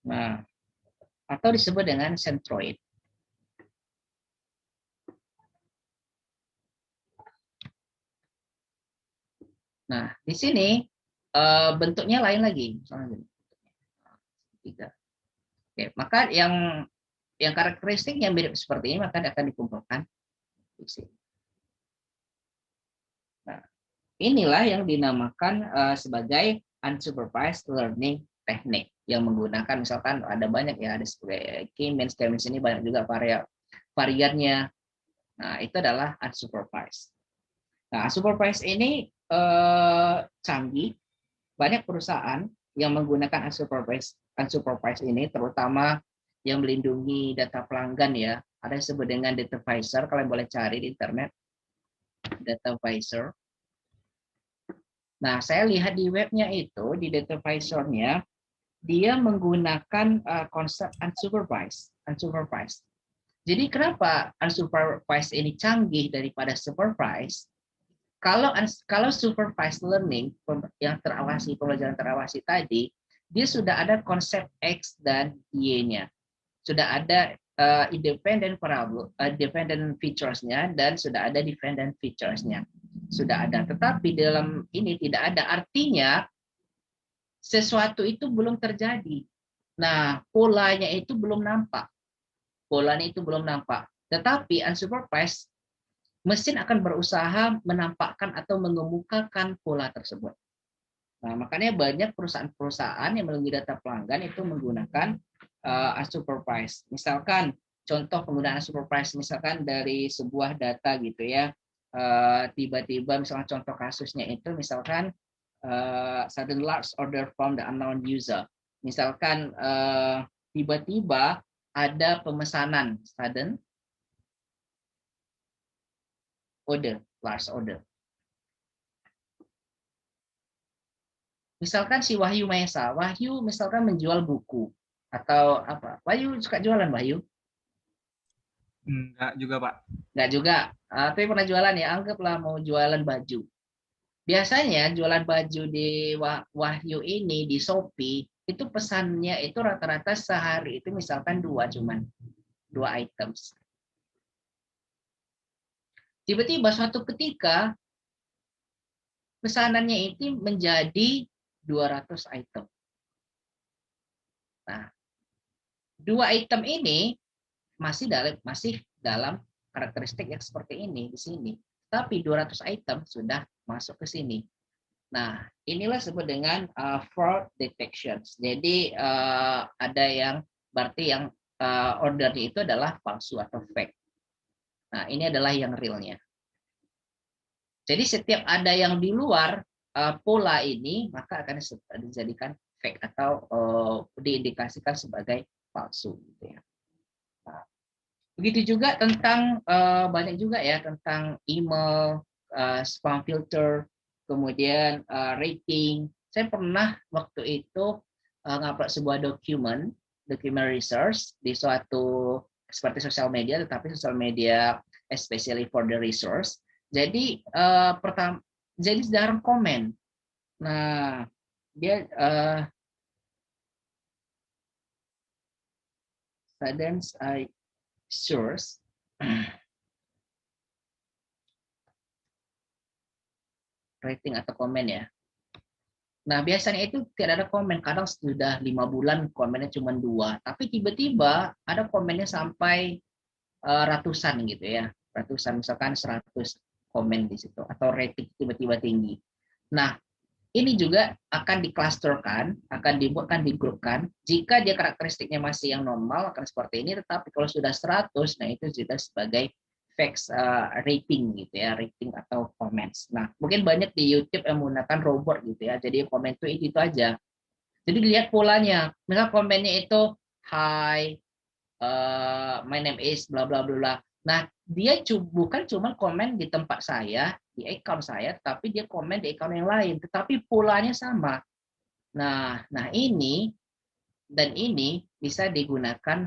A: Nah, atau disebut dengan centroid. Nah, di sini bentuknya lain lagi. Misalnya gini. 3. Oke, maka yang karakteristik yang mirip seperti ini maka akan dikumpulkan di sini. Nah, inilah yang dinamakan sebagai unsupervised learning technique yang menggunakan misalkan ada banyak ya, ada sebagai K-means ini banyak juga variannya. Nah, itu adalah unsupervised. Nah, unsupervised ini canggih, banyak perusahaan yang menggunakan unsupervised ini, terutama yang melindungi data pelanggan ya. Ada yang disebut dengan data visor, kalian boleh cari di internet, data visor. Nah, saya lihat di webnya itu, di data visor-nya, dia menggunakan konsep unsupervised. Jadi kenapa unsupervised ini canggih daripada supervised? Kalau supervised learning yang terawasi, pembelajaran terawasi tadi, dia sudah ada konsep X dan Y-nya. Sudah ada independent features-nya dan sudah ada dependent features-nya. Sudah ada, tetapi dalam ini tidak ada, artinya sesuatu itu belum terjadi. Nah, polanya itu belum nampak. Tetapi unsupervised, mesin akan berusaha menampakkan atau mengemukakan pola tersebut. Nah, makanya banyak perusahaan-perusahaan yang melindungi data pelanggan itu menggunakan unsupervised. Misalkan contoh penggunaan unsupervised, misalkan dari sebuah data gitu ya, tiba-tiba misalkan contoh kasusnya itu misalkan sudden large order from the unknown user. Misalkan tiba-tiba ada pemesanan sudden large order. Misalkan si Wahyu Maesa, Wahyu misalkan menjual buku atau apa? Wahyu suka jualan, Wahyu?
E: Enggak juga, Pak.
A: Enggak juga, tapi pernah jualan ya, anggaplah mau jualan baju. Biasanya jualan baju di Wahyu ini di Shopee, itu pesannya itu rata-rata sehari itu misalkan cuman 2 items. Tiba-tiba suatu ketika pesanannya itu menjadi 200 item. Nah, 2 item ini masih dalam karakteristik yang seperti ini di sini. Tapi 200 item sudah masuk ke sini. Nah, inilah disebut dengan fraud detections. Jadi ada yang berarti yang ordernya itu adalah palsu atau fake. Nah, ini adalah yang realnya. Jadi setiap ada yang di luar pola ini, maka akan dijadikan fake atau diindikasikan sebagai palsu. Gitu ya. Nah, begitu juga tentang banyak juga ya tentang email, spam filter, kemudian rating. Saya pernah waktu itu ngupload sebuah dokumen research di suatu seperti sosial media, tetapi sosial media especially for the resource. Jadi jadi jarang komen. Nah, dia sudden source rating atau komen ya. Nah, biasanya itu tidak ada komen. Kadang sudah 5 bulan komennya cuma 2. Tapi tiba-tiba ada komennya sampai ratusan gitu ya. Ratusan, misalkan 100 komen di situ. Atau rating tiba-tiba tinggi. Nah, ini juga akan diklusterkan, akan dibuatkan, digrupkan. Jika dia karakteristiknya masih yang normal, akan seperti ini. Tetapi kalau sudah 100, nah itu sudah sebagai fake rating gitu ya, rating atau comments. Nah, mungkin banyak di YouTube yang menggunakan robot gitu ya. Jadi komen itu aja. Jadi lihat polanya. Misal komennya itu hi, my name is bla bla bla. Nah, dia bukan cuma komen di tempat saya, di account saya, tapi dia komen di account yang lain, tetapi polanya sama. Nah ini dan ini bisa digunakan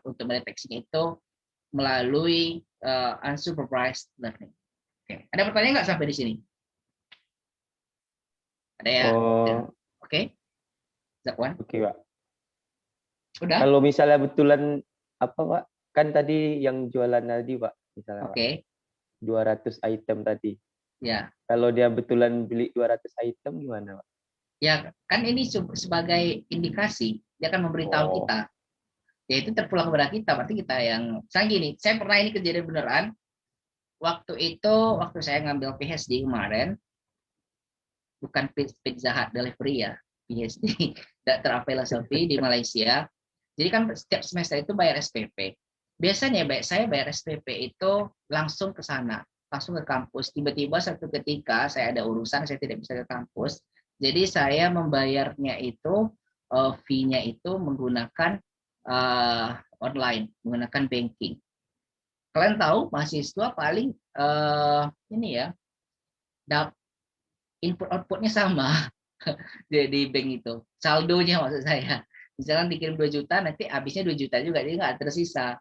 A: untuk mendeteksinya itu melalui unsupervised learning. Oke. Ada pertanyaan nggak sampai di sini? Ada ya? Oke. Zakwan?
D: Oke, Pak.
A: Udah?
D: Kalau misalnya betulan apa, Pak? Kan tadi yang jualan tadi, Pak, misalnya.
A: Oke.
D: 200 item tadi.
A: Ya,
D: Kalau dia betulan beli 200 item gimana, Pak?
A: ya kan ini sebagai indikasi, dia akan memberitahu
D: Oh.
A: kita. Ya itu terpulang kepada kita, berarti kita yang, misalnya gini, saya pernah ini kejadian beneran, waktu saya ngambil PhD kemarin, bukan Pizza Hut delivery ya, PhD, Dr. Philosophy di Malaysia. Jadi kan setiap semester itu bayar SPP. Biasanya saya bayar SPP itu langsung ke sana, langsung ke kampus. Tiba-tiba satu ketika saya ada urusan, saya tidak bisa ke kampus. Jadi saya membayarnya itu, fee-nya itu menggunakan online, menggunakan banking. Kalian tahu mahasiswa paling ini ya, input outputnya sama. Jadi bank itu saldonya, maksud saya misalkan dikirim 2 juta, nanti habisnya 2 juta juga, jadi nggak tersisa.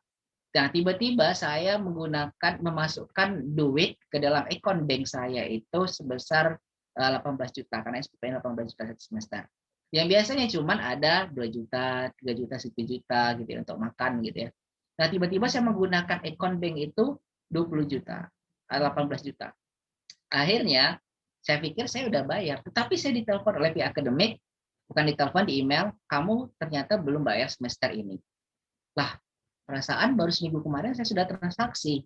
A: Nah, tiba-tiba saya memasukkan duit ke dalam akun bank saya itu sebesar 18 juta, karena SPP 18 juta satu semester. Yang biasanya cuman ada 2 juta, 3 juta, 1 juta gitu ya, untuk makan gitu ya. Nah, tiba-tiba saya menggunakan akun bank itu 20 juta, 18 juta. Akhirnya saya pikir saya udah bayar, tetapi saya ditelepon oleh pihak akademik, bukan ditelepon, di email, kamu ternyata belum bayar semester ini. Lah, perasaan baru seminggu kemarin saya sudah transaksi.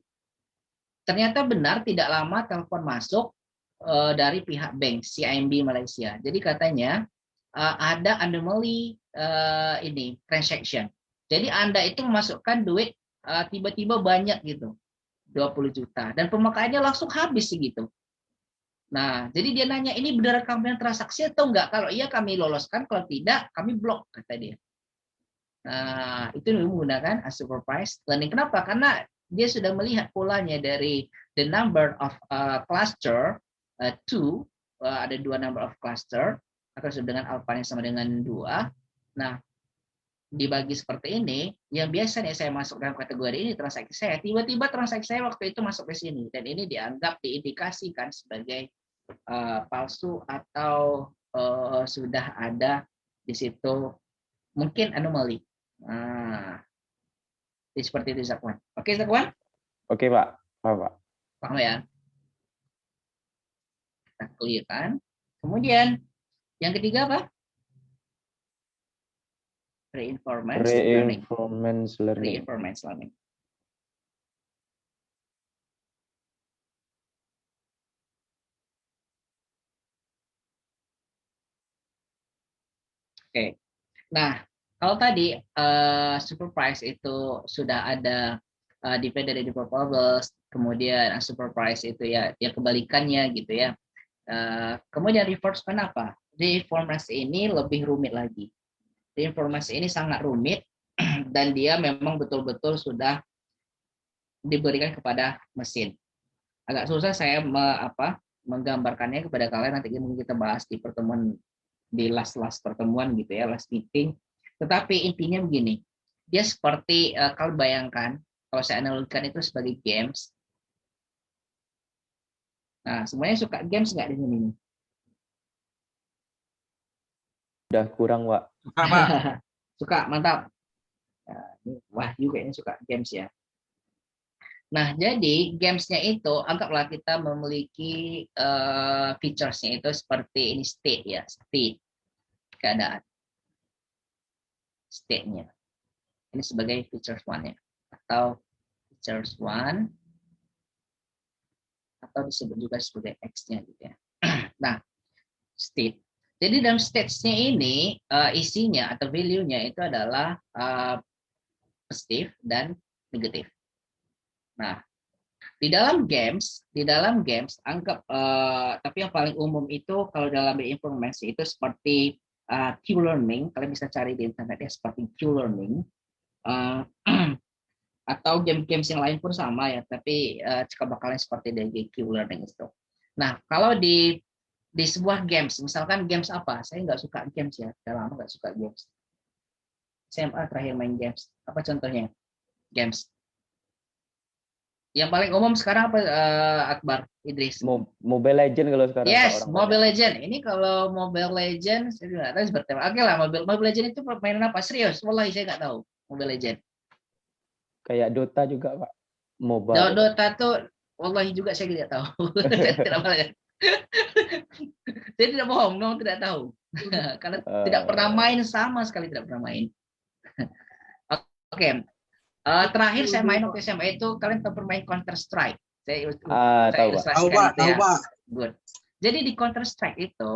A: Ternyata benar, tidak lama telepon masuk dari pihak bank CIMB Malaysia. Jadi katanya ada anomaly ini transaction. Jadi Anda itu memasukkan duit tiba-tiba banyak gitu, 20 juta, dan pemakaiannya langsung habis segitu. Nah, jadi dia nanya, ini benar kami transaksi atau enggak? Kalau iya kami loloskan, kalau tidak kami blok, kata dia. Nah, itu menggunakan unsupervised learning. Kenapa? Karena dia sudah melihat polanya dari the number of cluster, ada 2 number of cluster, atau dengan alpha yang sama dengan 2. Nah, dibagi seperti ini, yang biasanya saya masuk dalam kategori ini transaksi saya, tiba-tiba transaksi saya waktu itu masuk ke sini, dan ini dianggap diindikasikan sebagai palsu atau sudah ada di situ mungkin anomali. Nah, seperti itu Zakwan. Oke Zakwan?
D: Oke, Pak. Pak.
A: Paham ya? Kita clear kan? Kemudian yang ketiga apa? Reinforcement learning. Reinforcement learning. Oke. Nah, kalau tadi supervised itu sudah ada depend dari deliverables, kemudian unsupervised itu ya kebalikannya gitu ya. Kemudian reinforcement apa? Reinforcement ini lebih rumit lagi. Reinforcement ini sangat rumit dan dia memang betul-betul sudah diberikan kepada mesin. Agak susah saya menggambarkannya kepada kalian, nanti kita bahas di pertemuan, di last pertemuan gitu ya, last meeting. Tetapi intinya begini, dia seperti kalau bayangkan, kalau saya analogikan itu sebagai games. Nah, semuanya suka games nggak di sini?
D: Udah kurang, Pak.
E: Suka, Pak.
A: Suka, mantap. Wah, juga ini suka games ya. Nah, jadi gamesnya itu anggaplah kita memiliki featuresnya itu seperti ini, state ya, state, keadaan, state-nya. Ini sebagai features one-nya atau features one, atau disebut juga sebagai X-nya gitu ya. Nah, state. Jadi dalam stage-nya ini isinya atau value-nya itu adalah positif dan negatif. Nah, di dalam games anggap tapi yang paling umum itu kalau dalam informasi itu seperti Q-learning, kalian bisa cari di internet ya, seperti Q-learning atau game-games yang lain pun sama ya, tapi cikal bakalnya seperti dari Q-learning itu. Nah, kalau di sebuah games, misalkan games apa? Saya nggak suka games ya, udah lama nggak suka games. SMA terakhir main games. Apa contohnya? Games. Yang paling umum sekarang apa, Akbar, Idris?
D: Mobile Legend kalau sekarang.
A: Yes, Mobile Legend. Ini kalau Mobile Legend, saya nggak tahu seperti apa. Oke lah, Mobile Legend itu permainan apa? Serius, wallahi saya nggak tahu Mobile Legend.
D: Kayak Dota juga, Pak. Mobile.
A: Dota tuh Wallahi juga saya tidak tahu. Saya tidak belajar. Saya tidak bohong, memang tidak tahu. Karena tidak pernah main, sama sekali tidak pernah main. Oke. Terakhir saya main waktu SMA itu, kalian tahu bermain Counter Strike. Saya
D: tahu, Pak.
A: ilustrasikan itu ya. Good. Jadi di Counter Strike itu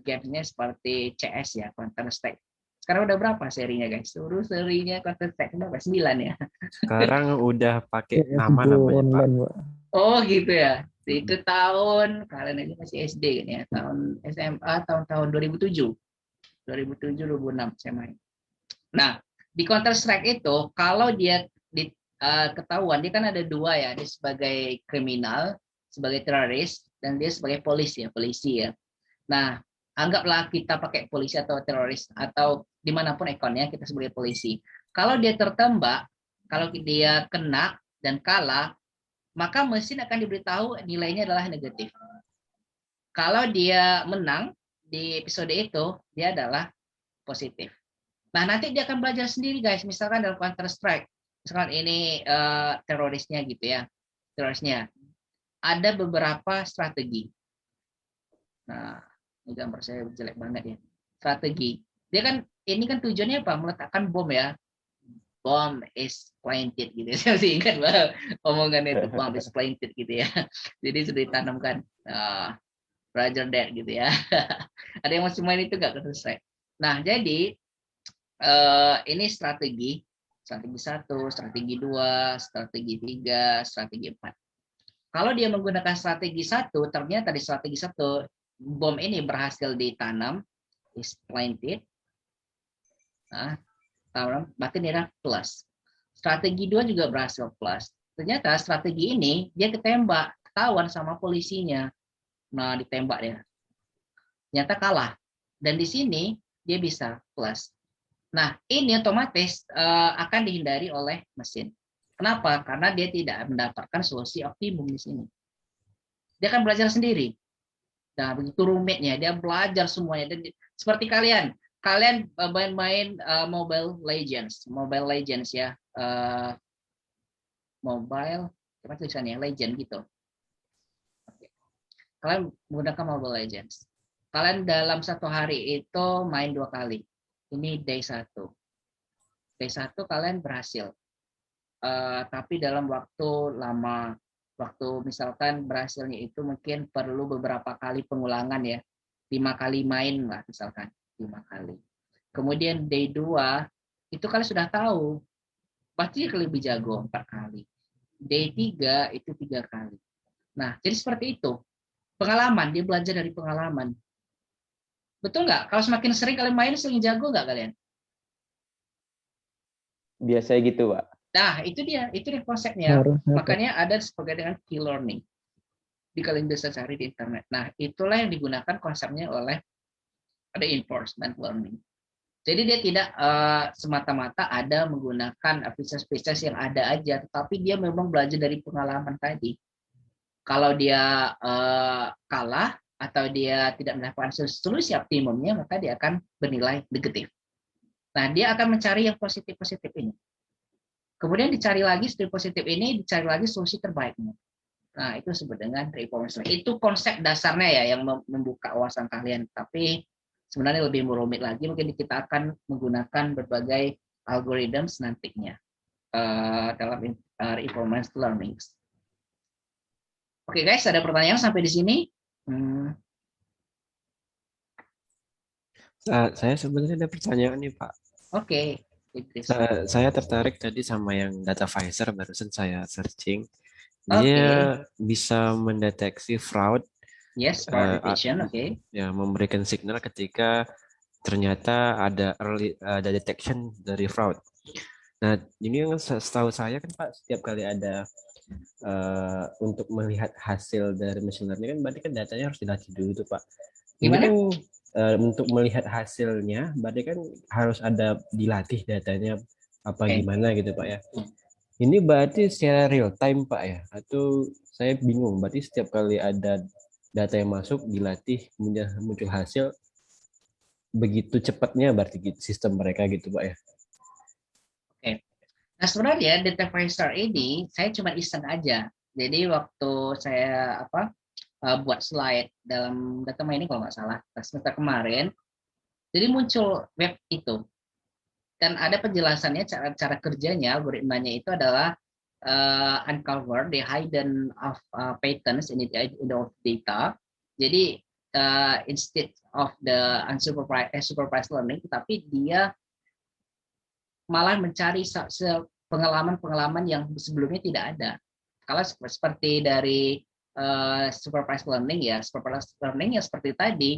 A: gamenya seperti CS ya, Counter Strike. Sekarang udah berapa serinya guys? Seluruh serinya Counter Strike berapa? 9 ya.
B: Sekarang udah pakai nama namanya Pak.
A: Oh gitu ya. Itu tahun kalian aja masih SD kan ya, tahun SMA tahun 2007. 2007 2006 saya main. Nah, di Counter Strike itu kalau dia ketahuan, dia kan ada dua ya, dia sebagai kriminal, sebagai teroris, dan dia sebagai polisi ya. Nah, anggaplah kita pakai polisi atau teroris atau dimanapun ekonnya kita sebagai polisi. Kalau dia tertembak, kalau dia kena dan kalah, maka mesin akan diberitahu nilainya adalah negatif. Kalau dia menang di episode itu, dia adalah positif. Nah, nanti dia akan belajar sendiri guys. Misalkan dalam Counter Strike, misalkan ini terorisnya gitu ya, terorisnya ada beberapa strategi. Nah, ini gambar saya jelek banget ya. Strategi. Dia kan ini kan tujuannya apa? Meletakkan bom ya. Bomb is planted gitu. Saya masih ingat bahwa omongan itu bomb is planted gitu ya. Jadi sudah ditanamkan Roger that gitu ya. Ada yang masih main itu nggak selesai. Nah, jadi ini strategi 1, strategi 2, strategi 3, strategi 4. Kalau dia menggunakan strategi 1, ternyata di strategi 1 bom ini berhasil ditanam, is planted. Nah, berarti nilai plus. Strategi 2 juga berhasil plus. Ternyata strategi ini dia ketembak, ketahuan sama polisinya. Nah, ditembak dia. Ternyata kalah. Dan di sini dia bisa plus. Nah, ini otomatis akan dihindari oleh mesin. Kenapa? Karena dia tidak mendapatkan solusi optimum di sini. Dia akan belajar sendiri. Nah, begitu rumitnya, dia belajar semuanya. Dan seperti kalian main-main Mobile Legends ya, mobile, apa tulisannya, Legend gitu. Kalian menggunakan Mobile Legends. Kalian dalam 1 hari itu main 2 kali. Ini day 1. Day 1 kalian berhasil. Tapi dalam waktu lama. Waktu misalkan berhasilnya itu mungkin perlu beberapa kali pengulangan ya. 5 kali main lah misalkan. 5 kali. Kemudian day 2 itu kalian sudah tahu. Pasti lebih jago 4 kali. Day 3 itu 3 kali. Nah, jadi seperti itu. Pengalaman, dia belajar dari pengalaman. Betul nggak? Kalau semakin sering kalian main, sering jago nggak kalian?
D: Biasanya gitu, Pak.
A: Nah, itu dia konsepnya. Makanya ada sebagai dengan key learning. Di kalian bisa cari di internet. Nah, itulah yang digunakan konsepnya oleh ada reinforcement learning. Jadi dia tidak semata-mata ada menggunakan spesies yang ada aja, tetapi dia memang belajar dari pengalaman tadi. Kalau dia kalah atau dia tidak mendapatkan solusi optimumnya, maka dia akan bernilai negatif. Nah, dia akan mencari yang positif-positif ini. Kemudian dicari lagi studi positif ini, dicari lagi solusi terbaiknya. Nah, itu disebut dengan reinforcement. Itu konsep dasarnya ya yang membuka wawasan kalian. Tapi sebenarnya lebih rumit lagi. Mungkin kita akan menggunakan berbagai algorithms nantinya dalam reinforcement learning. Oke guys, ada pertanyaan sampai di sini?
B: Saya sebenarnya ada pertanyaan nih Pak.
A: Oke.
B: Saya tertarik tadi sama yang data visor barusan saya searching. Dia bisa mendeteksi fraud.
A: Yes, fraud detection,
B: Ya, memberikan signal ketika ternyata ada detection dari fraud. Nah, ini yang setahu saya kan Pak, setiap kali ada untuk melihat hasil dari machine learning kan berarti kan datanya harus dilatih dulu tuh Pak. Ini kan untuk melihat hasilnya berarti kan harus ada dilatih datanya apa gimana gitu Pak ya. Ini berarti secara real time Pak ya? Atau saya bingung, berarti setiap kali ada data yang masuk dilatih muncul hasil begitu cepatnya berarti sistem mereka gitu Pak ya?
A: Nah sebenarnya data visor ini saya cuma iseng aja. Jadi waktu saya buat slide dalam data mining kalau nggak salah semester kemarin, jadi muncul web itu. Dan ada penjelasannya cara kerjanya, algoritmanya itu adalah uncover the hidden of patterns in the data. Jadi instead of the supervised learning, tapi dia malah mencari pengalaman-pengalaman yang sebelumnya tidak ada. Kalau seperti dari supervised learning ya seperti tadi,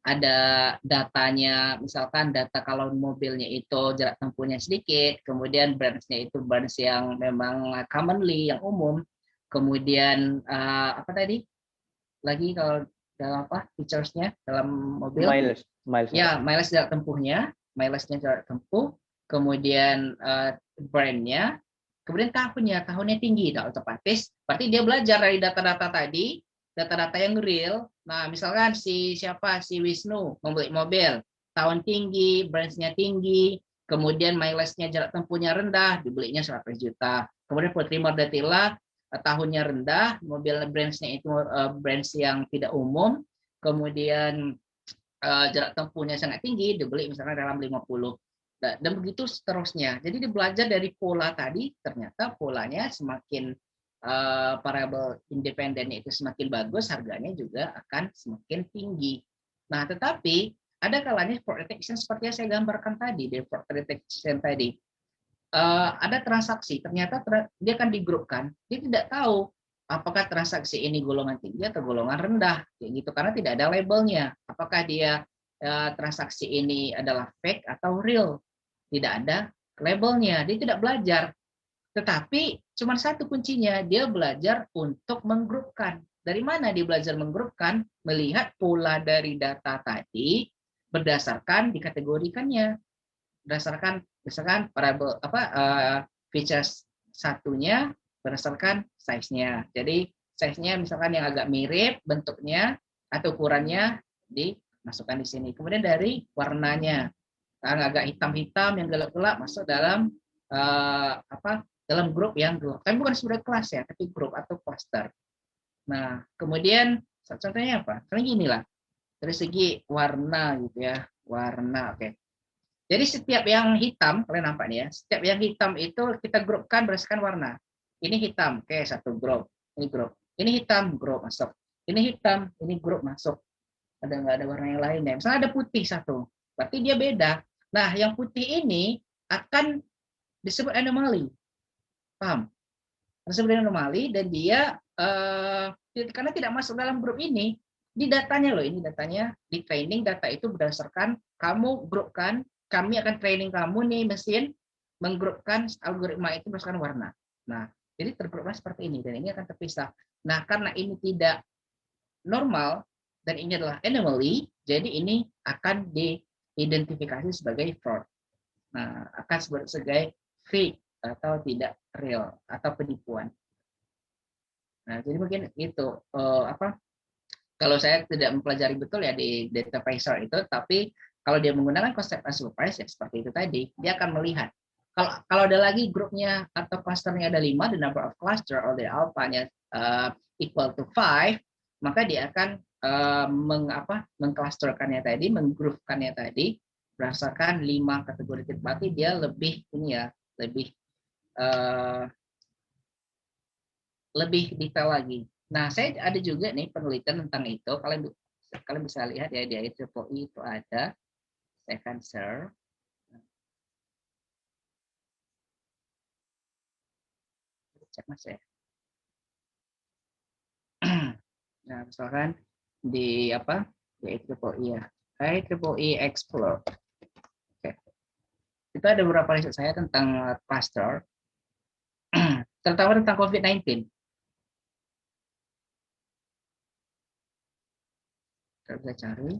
A: ada datanya, misalkan data kalau mobilnya itu jarak tempuhnya sedikit, kemudian branch-nya itu branch yang memang commonly, yang umum, kemudian apa tadi lagi kalau dalam features-nya dalam mobil,
D: miles
A: ya miles jarak tempuhnya, milesnya jarak tempuh, kemudian brand-nya, kemudian tahunnya tinggi, nah, otomatis berarti dia belajar dari data-data tadi, data-data yang real. Nah, misalkan si Wisnu membeli mobil, tahun tinggi, branch-nya tinggi, kemudian mileage-nya jarak tempuhnya rendah, dibelinya 100 juta. Kemudian Putri Mardatila tahunnya rendah, mobil branch-nya itu branch yang tidak umum, kemudian jarak tempuhnya sangat tinggi, dibeli misalnya dalam 50. Dan begitu seterusnya. Jadi dia belajar dari pola tadi, ternyata polanya semakin variabel independennya itu semakin bagus, harganya juga akan semakin tinggi. Nah, tetapi ada kalanya fraud detection seperti yang saya gambarkan tadi, di fraud detection tadi. Ada transaksi, ternyata dia akan digrupkan, dia tidak tahu apakah transaksi ini golongan tinggi atau golongan rendah, kayak gitu, karena tidak ada labelnya. Apakah dia transaksi ini adalah fake atau real, tidak ada labelnya, dia tidak belajar. Tetapi cuma satu kuncinya, dia belajar untuk menggrupkan. Dari mana dia belajar menggrupkan? Melihat pola dari data tadi berdasarkan dikategorikannya, berdasarkan misalkan variabel features satunya berdasarkan size-nya. Jadi size-nya misalkan yang agak mirip bentuknya atau ukurannya dimasukkan di sini. Kemudian dari warnanya, yang agak hitam-hitam, yang gelap-gelap masuk dalam dalam grup yang gelap. Tapi bukan sebagai kelas ya, tapi grup atau cluster. Nah, kemudian contohnya apa? Contohnya gini lah, dari segi warna gitu ya, warna, oke. Jadi setiap yang hitam, kalian nampak nih ya, setiap yang hitam itu kita grupkan berdasarkan warna. Ini hitam, oke, satu grup. Ini grup. Ini hitam, grup masuk. Ini hitam, ini grup masuk. Ada nggak ada warna yang lain ya? Misalnya ada putih satu, berarti dia beda. Nah, yang putih ini akan disebut anomali. Paham? Disebut anomali dan dia karena tidak masuk dalam grup ini, di datanya loh, ini datanya, di training data itu berdasarkan kamu grupkan, kami akan training kamu nih mesin menggrupkan algoritma itu berdasarkan warna. Nah, jadi tergrupnya seperti ini dan ini akan terpisah. Nah, karena ini tidak normal dan ini adalah anomaly, jadi ini akan diidentifikasi sebagai fraud. Nah, akan sebagai fake atau tidak real atau penipuan. Nah, jadi mungkin itu kalau saya tidak mempelajari betul ya di data tracer itu, tapi kalau dia menggunakan konsep unsupervised ya seperti itu tadi, dia akan melihat kalau ada lagi grupnya atau clusternya ada 5, the number of cluster or the alpha-nya equal to 5, maka dia akan mengclusterkannya tadi, menggrupkannya tadi berdasarkan 5 kategori. Berarti dia lebih ini ya, lebih detail lagi. Nah, saya ada juga nih penelitian tentang itu. Kalian bisa lihat ya di IEEE itu ada. Saya akan share. Cek mas ya. Nah, misalkan di IEEE ya. IEEE Explore. Oke. Itu ada beberapa riset saya tentang cluster, terutama tentang COVID-19. Kita bisa cari.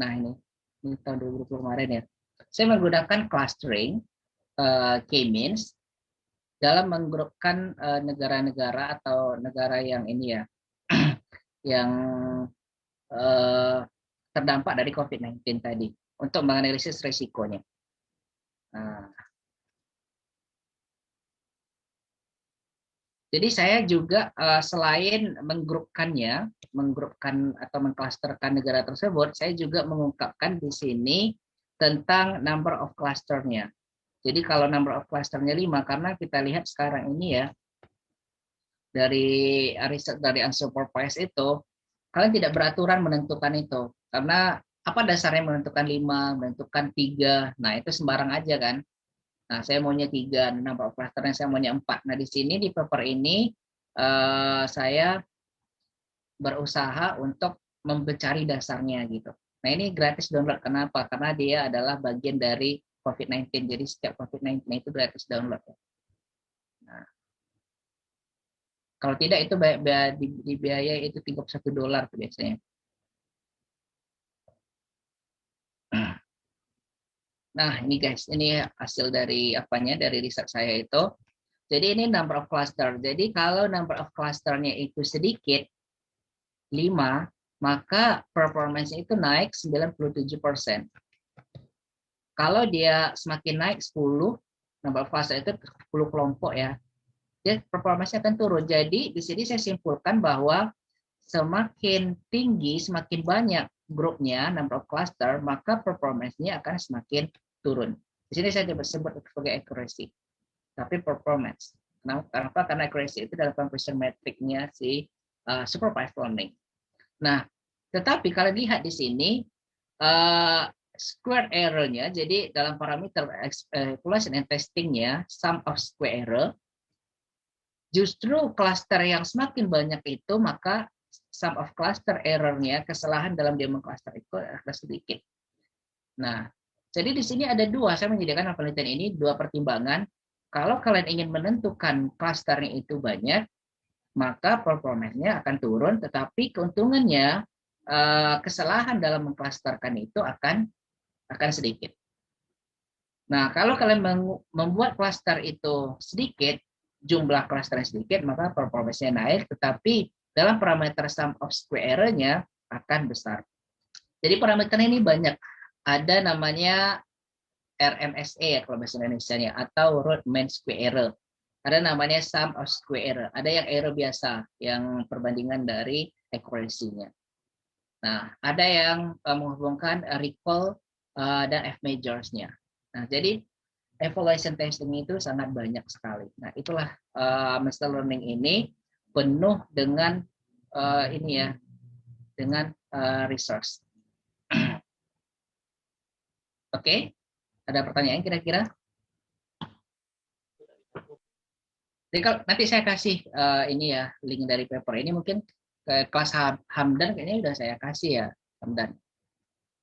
A: Nah, ini tahun 2020 kemarin ya. Saya menggunakan clustering K-means dalam menggrupkan negara-negara atau negara yang ini ya, yang terdampak dari COVID-19 tadi untuk menganalisis resikonya. Nah, jadi saya juga selain menggrupkan atau mengklasterkan negara tersebut, saya juga mengungkapkan di sini tentang number of clusternya. Jadi kalau number of clusternya 5, karena kita lihat sekarang ini ya, dari riset dari unsupervised itu, kalian tidak beraturan menentukan itu. Karena apa dasarnya menentukan 5, menentukan 3, nah itu sembarang aja kan. Nah, saya maunya 3, number of clusternya saya maunya 4. Nah, di sini di paper ini saya berusaha untuk mencari dasarnya gitu. Nah, ini gratis download. Kenapa? Karena dia adalah bagian dari COVID-19. Jadi setiap COVID-19 itu gratis download. Nah, kalau tidak itu biaya itu $31 biasanya. Nah, ini guys, ini hasil dari dari riset saya itu. Jadi ini number of cluster. Jadi kalau number of clusternya itu sedikit, 5, maka performance itu naik 97%. Kalau dia semakin naik 10, number of cluster itu 10 kelompok ya, dia performance akan turun. Jadi di sini saya simpulkan bahwa semakin tinggi, semakin banyak grupnya, number of cluster, maka performance-nya akan semakin turun. Di sini saya sebut sebagai accuracy. Tapi performance. Kenapa? Karena accuracy itu dalam compression metric-nya si supervised learning. Nah, tetapi kalau lihat di sini, square error-nya, jadi dalam parameter evaluation and testing-nya, sum of square error, justru cluster yang semakin banyak itu, maka sum of cluster error-nya, kesalahan dalam dia mengcluster itu adalah sedikit. Nah, jadi di sini ada dua, saya menyediakan penelitian ini, dua pertimbangan. Kalau kalian ingin menentukan clusternya itu banyak, maka performanya akan turun, tetapi keuntungannya kesalahan dalam mengklasterkan itu akan sedikit. Nah, kalau kalian membuat cluster itu sedikit, jumlah clusternya sedikit, maka performanya naik, tetapi dalam parameter sum of square error-nya akan besar. Jadi parameter ini banyak. Ada namanya RMSE ya kalau bahasa Indonesia-nya, atau root mean square error. Ada namanya sum of square error. Ada yang error biasa, yang perbandingan dari accuracy-nya. Nah, ada yang menghubungkan recall dan F majors-nya. Nah, jadi evaluation testing itu sangat banyak sekali. Nah, itulah machine learning ini penuh dengan dengan resource. Oke, ada pertanyaan kira-kira? Jadi kalau nanti saya kasih link dari paper ini, mungkin ke kelas Hamdan kayaknya udah saya kasih ya, Hamdan.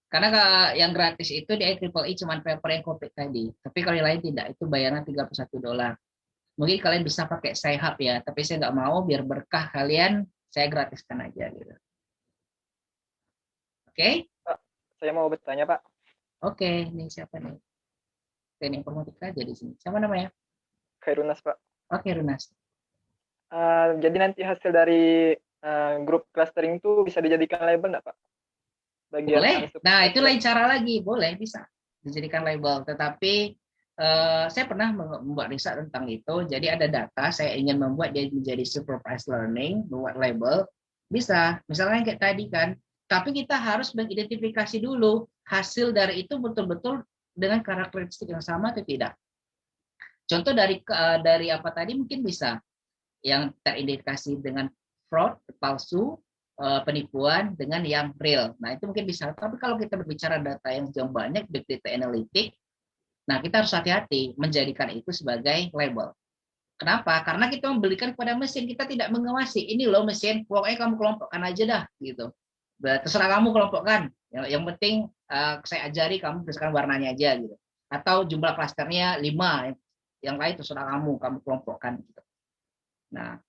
A: Karena yang gratis itu di IEEE cuma paper yang COVID tadi. Tapi kalau yang lain tidak, itu bayarnya $31. Mungkin kalian bisa pakai Sci-Hub ya, tapi saya nggak mau, biar berkah kalian, saya gratiskan aja gitu. Oke?
C: Pak, saya mau bertanya, Pak.
A: Oke, ini siapa nih? Teknik informatika aja di sini. Siapa namanya?
C: Khairunas, Pak.
A: Oke, Runas.
C: Jadi nanti hasil dari grup clustering itu bisa dijadikan label nggak, Pak? Bagian
A: Boleh. Nah, itu lain
C: unsupervised.
A: cara lagi. Boleh, bisa dijadikan label. Tetapi saya pernah membuat riset tentang itu. Jadi ada data, saya ingin membuat dia menjadi supervised learning, membuat label. Bisa. Misalnya kayak tadi kan. Tapi kita harus mengidentifikasi dulu hasil dari itu betul-betul dengan karakteristik yang sama atau tidak. Contoh dari apa tadi mungkin bisa yang terindikasi dengan fraud, palsu, penipuan dengan yang real. Nah, itu mungkin bisa. Tapi kalau kita berbicara data yang jauh banyak, big data analytic, nah kita harus hati-hati menjadikan itu sebagai label. Kenapa? Karena kita membelikan kepada mesin, kita tidak mengawasi. Ini loh mesin, pokoknya kamu kelompokkan aja dah, gitu. Terserah kamu kelompokkan. Yang penting saya ajari kamu berdasarkan warnanya aja, gitu. Atau jumlah klasternya 5, yang lain terserah kamu kelompokkan. Gitu. Nah,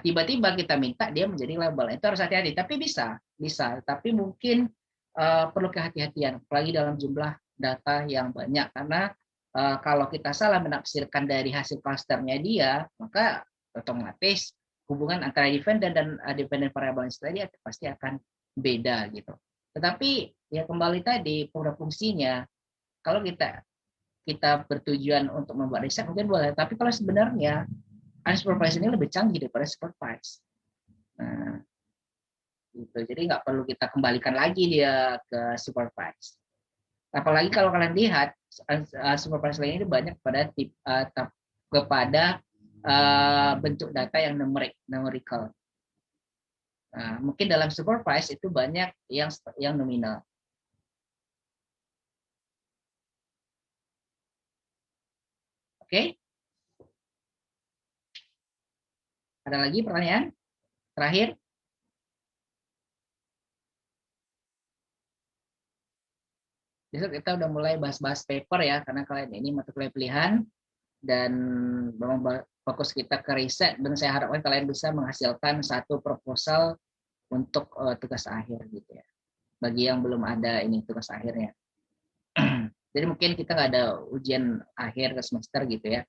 A: tiba-tiba kita minta dia menjadi label. Itu harus hati-hati. Tapi bisa. Tapi mungkin perlu kehati-hatian, apalagi dalam jumlah data yang banyak, karena kalau kita salah menafsirkan dari hasil klasternya dia, maka otomatis hubungan antara dependent dan dependent variable tadi pasti akan beda gitu. Tetapi ya kembali tadi pada fungsinya, kalau kita bertujuan untuk membuat riset mungkin boleh, tapi kalau sebenarnya unsupervised ini lebih canggih daripada supervised. Nah, gitu. Jadi nggak perlu kita kembalikan lagi dia ke supervised. Apalagi kalau kalian lihat supervised learning ini banyak kepada bentuk data yang numerical. Nah, mungkin dalam supervised itu banyak yang nominal. Oke? Ada lagi pertanyaan? Terakhir? Besok kita udah mulai bahas-bahas paper ya, karena kalian ini mata kuliah pilihan dan memang fokus kita ke riset, dan saya harapkan kalian bisa menghasilkan satu proposal untuk tugas akhir gitu ya. Bagi yang belum ada ini tugas akhirnya. Jadi mungkin kita nggak ada ujian akhir ke semester gitu ya.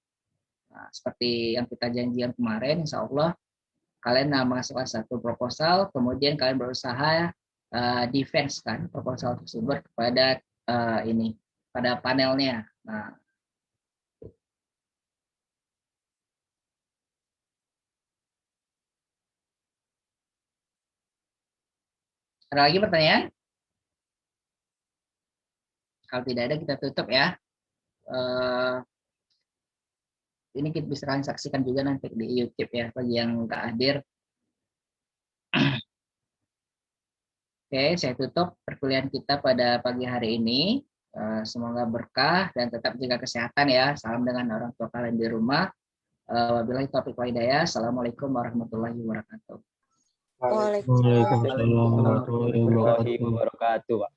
A: Nah, seperti yang kita janjikan kemarin, insya Allah kalian menghasilkan satu proposal, kemudian kalian berusaha defense kan proposal tersebut kepada pada panelnya. Nah, ada lagi pertanyaan? Kalau tidak ada kita tutup ya. Ini kita bisa kalian saksikan juga nanti di YouTube ya bagi yang nggak hadir. Oke, saya tutup perkuliahan kita pada pagi hari ini. Semoga berkah dan tetap jaga kesehatan ya. Salam dengan orang tua kalian di rumah. Wabillahi taufiq wal hidayah. Assalamualaikum warahmatullahi wabarakatuh.
E: Waalaikumsalam warahmatullahi wabarakatuh.
D: Warahmatullahi wabarakatuh, Pak.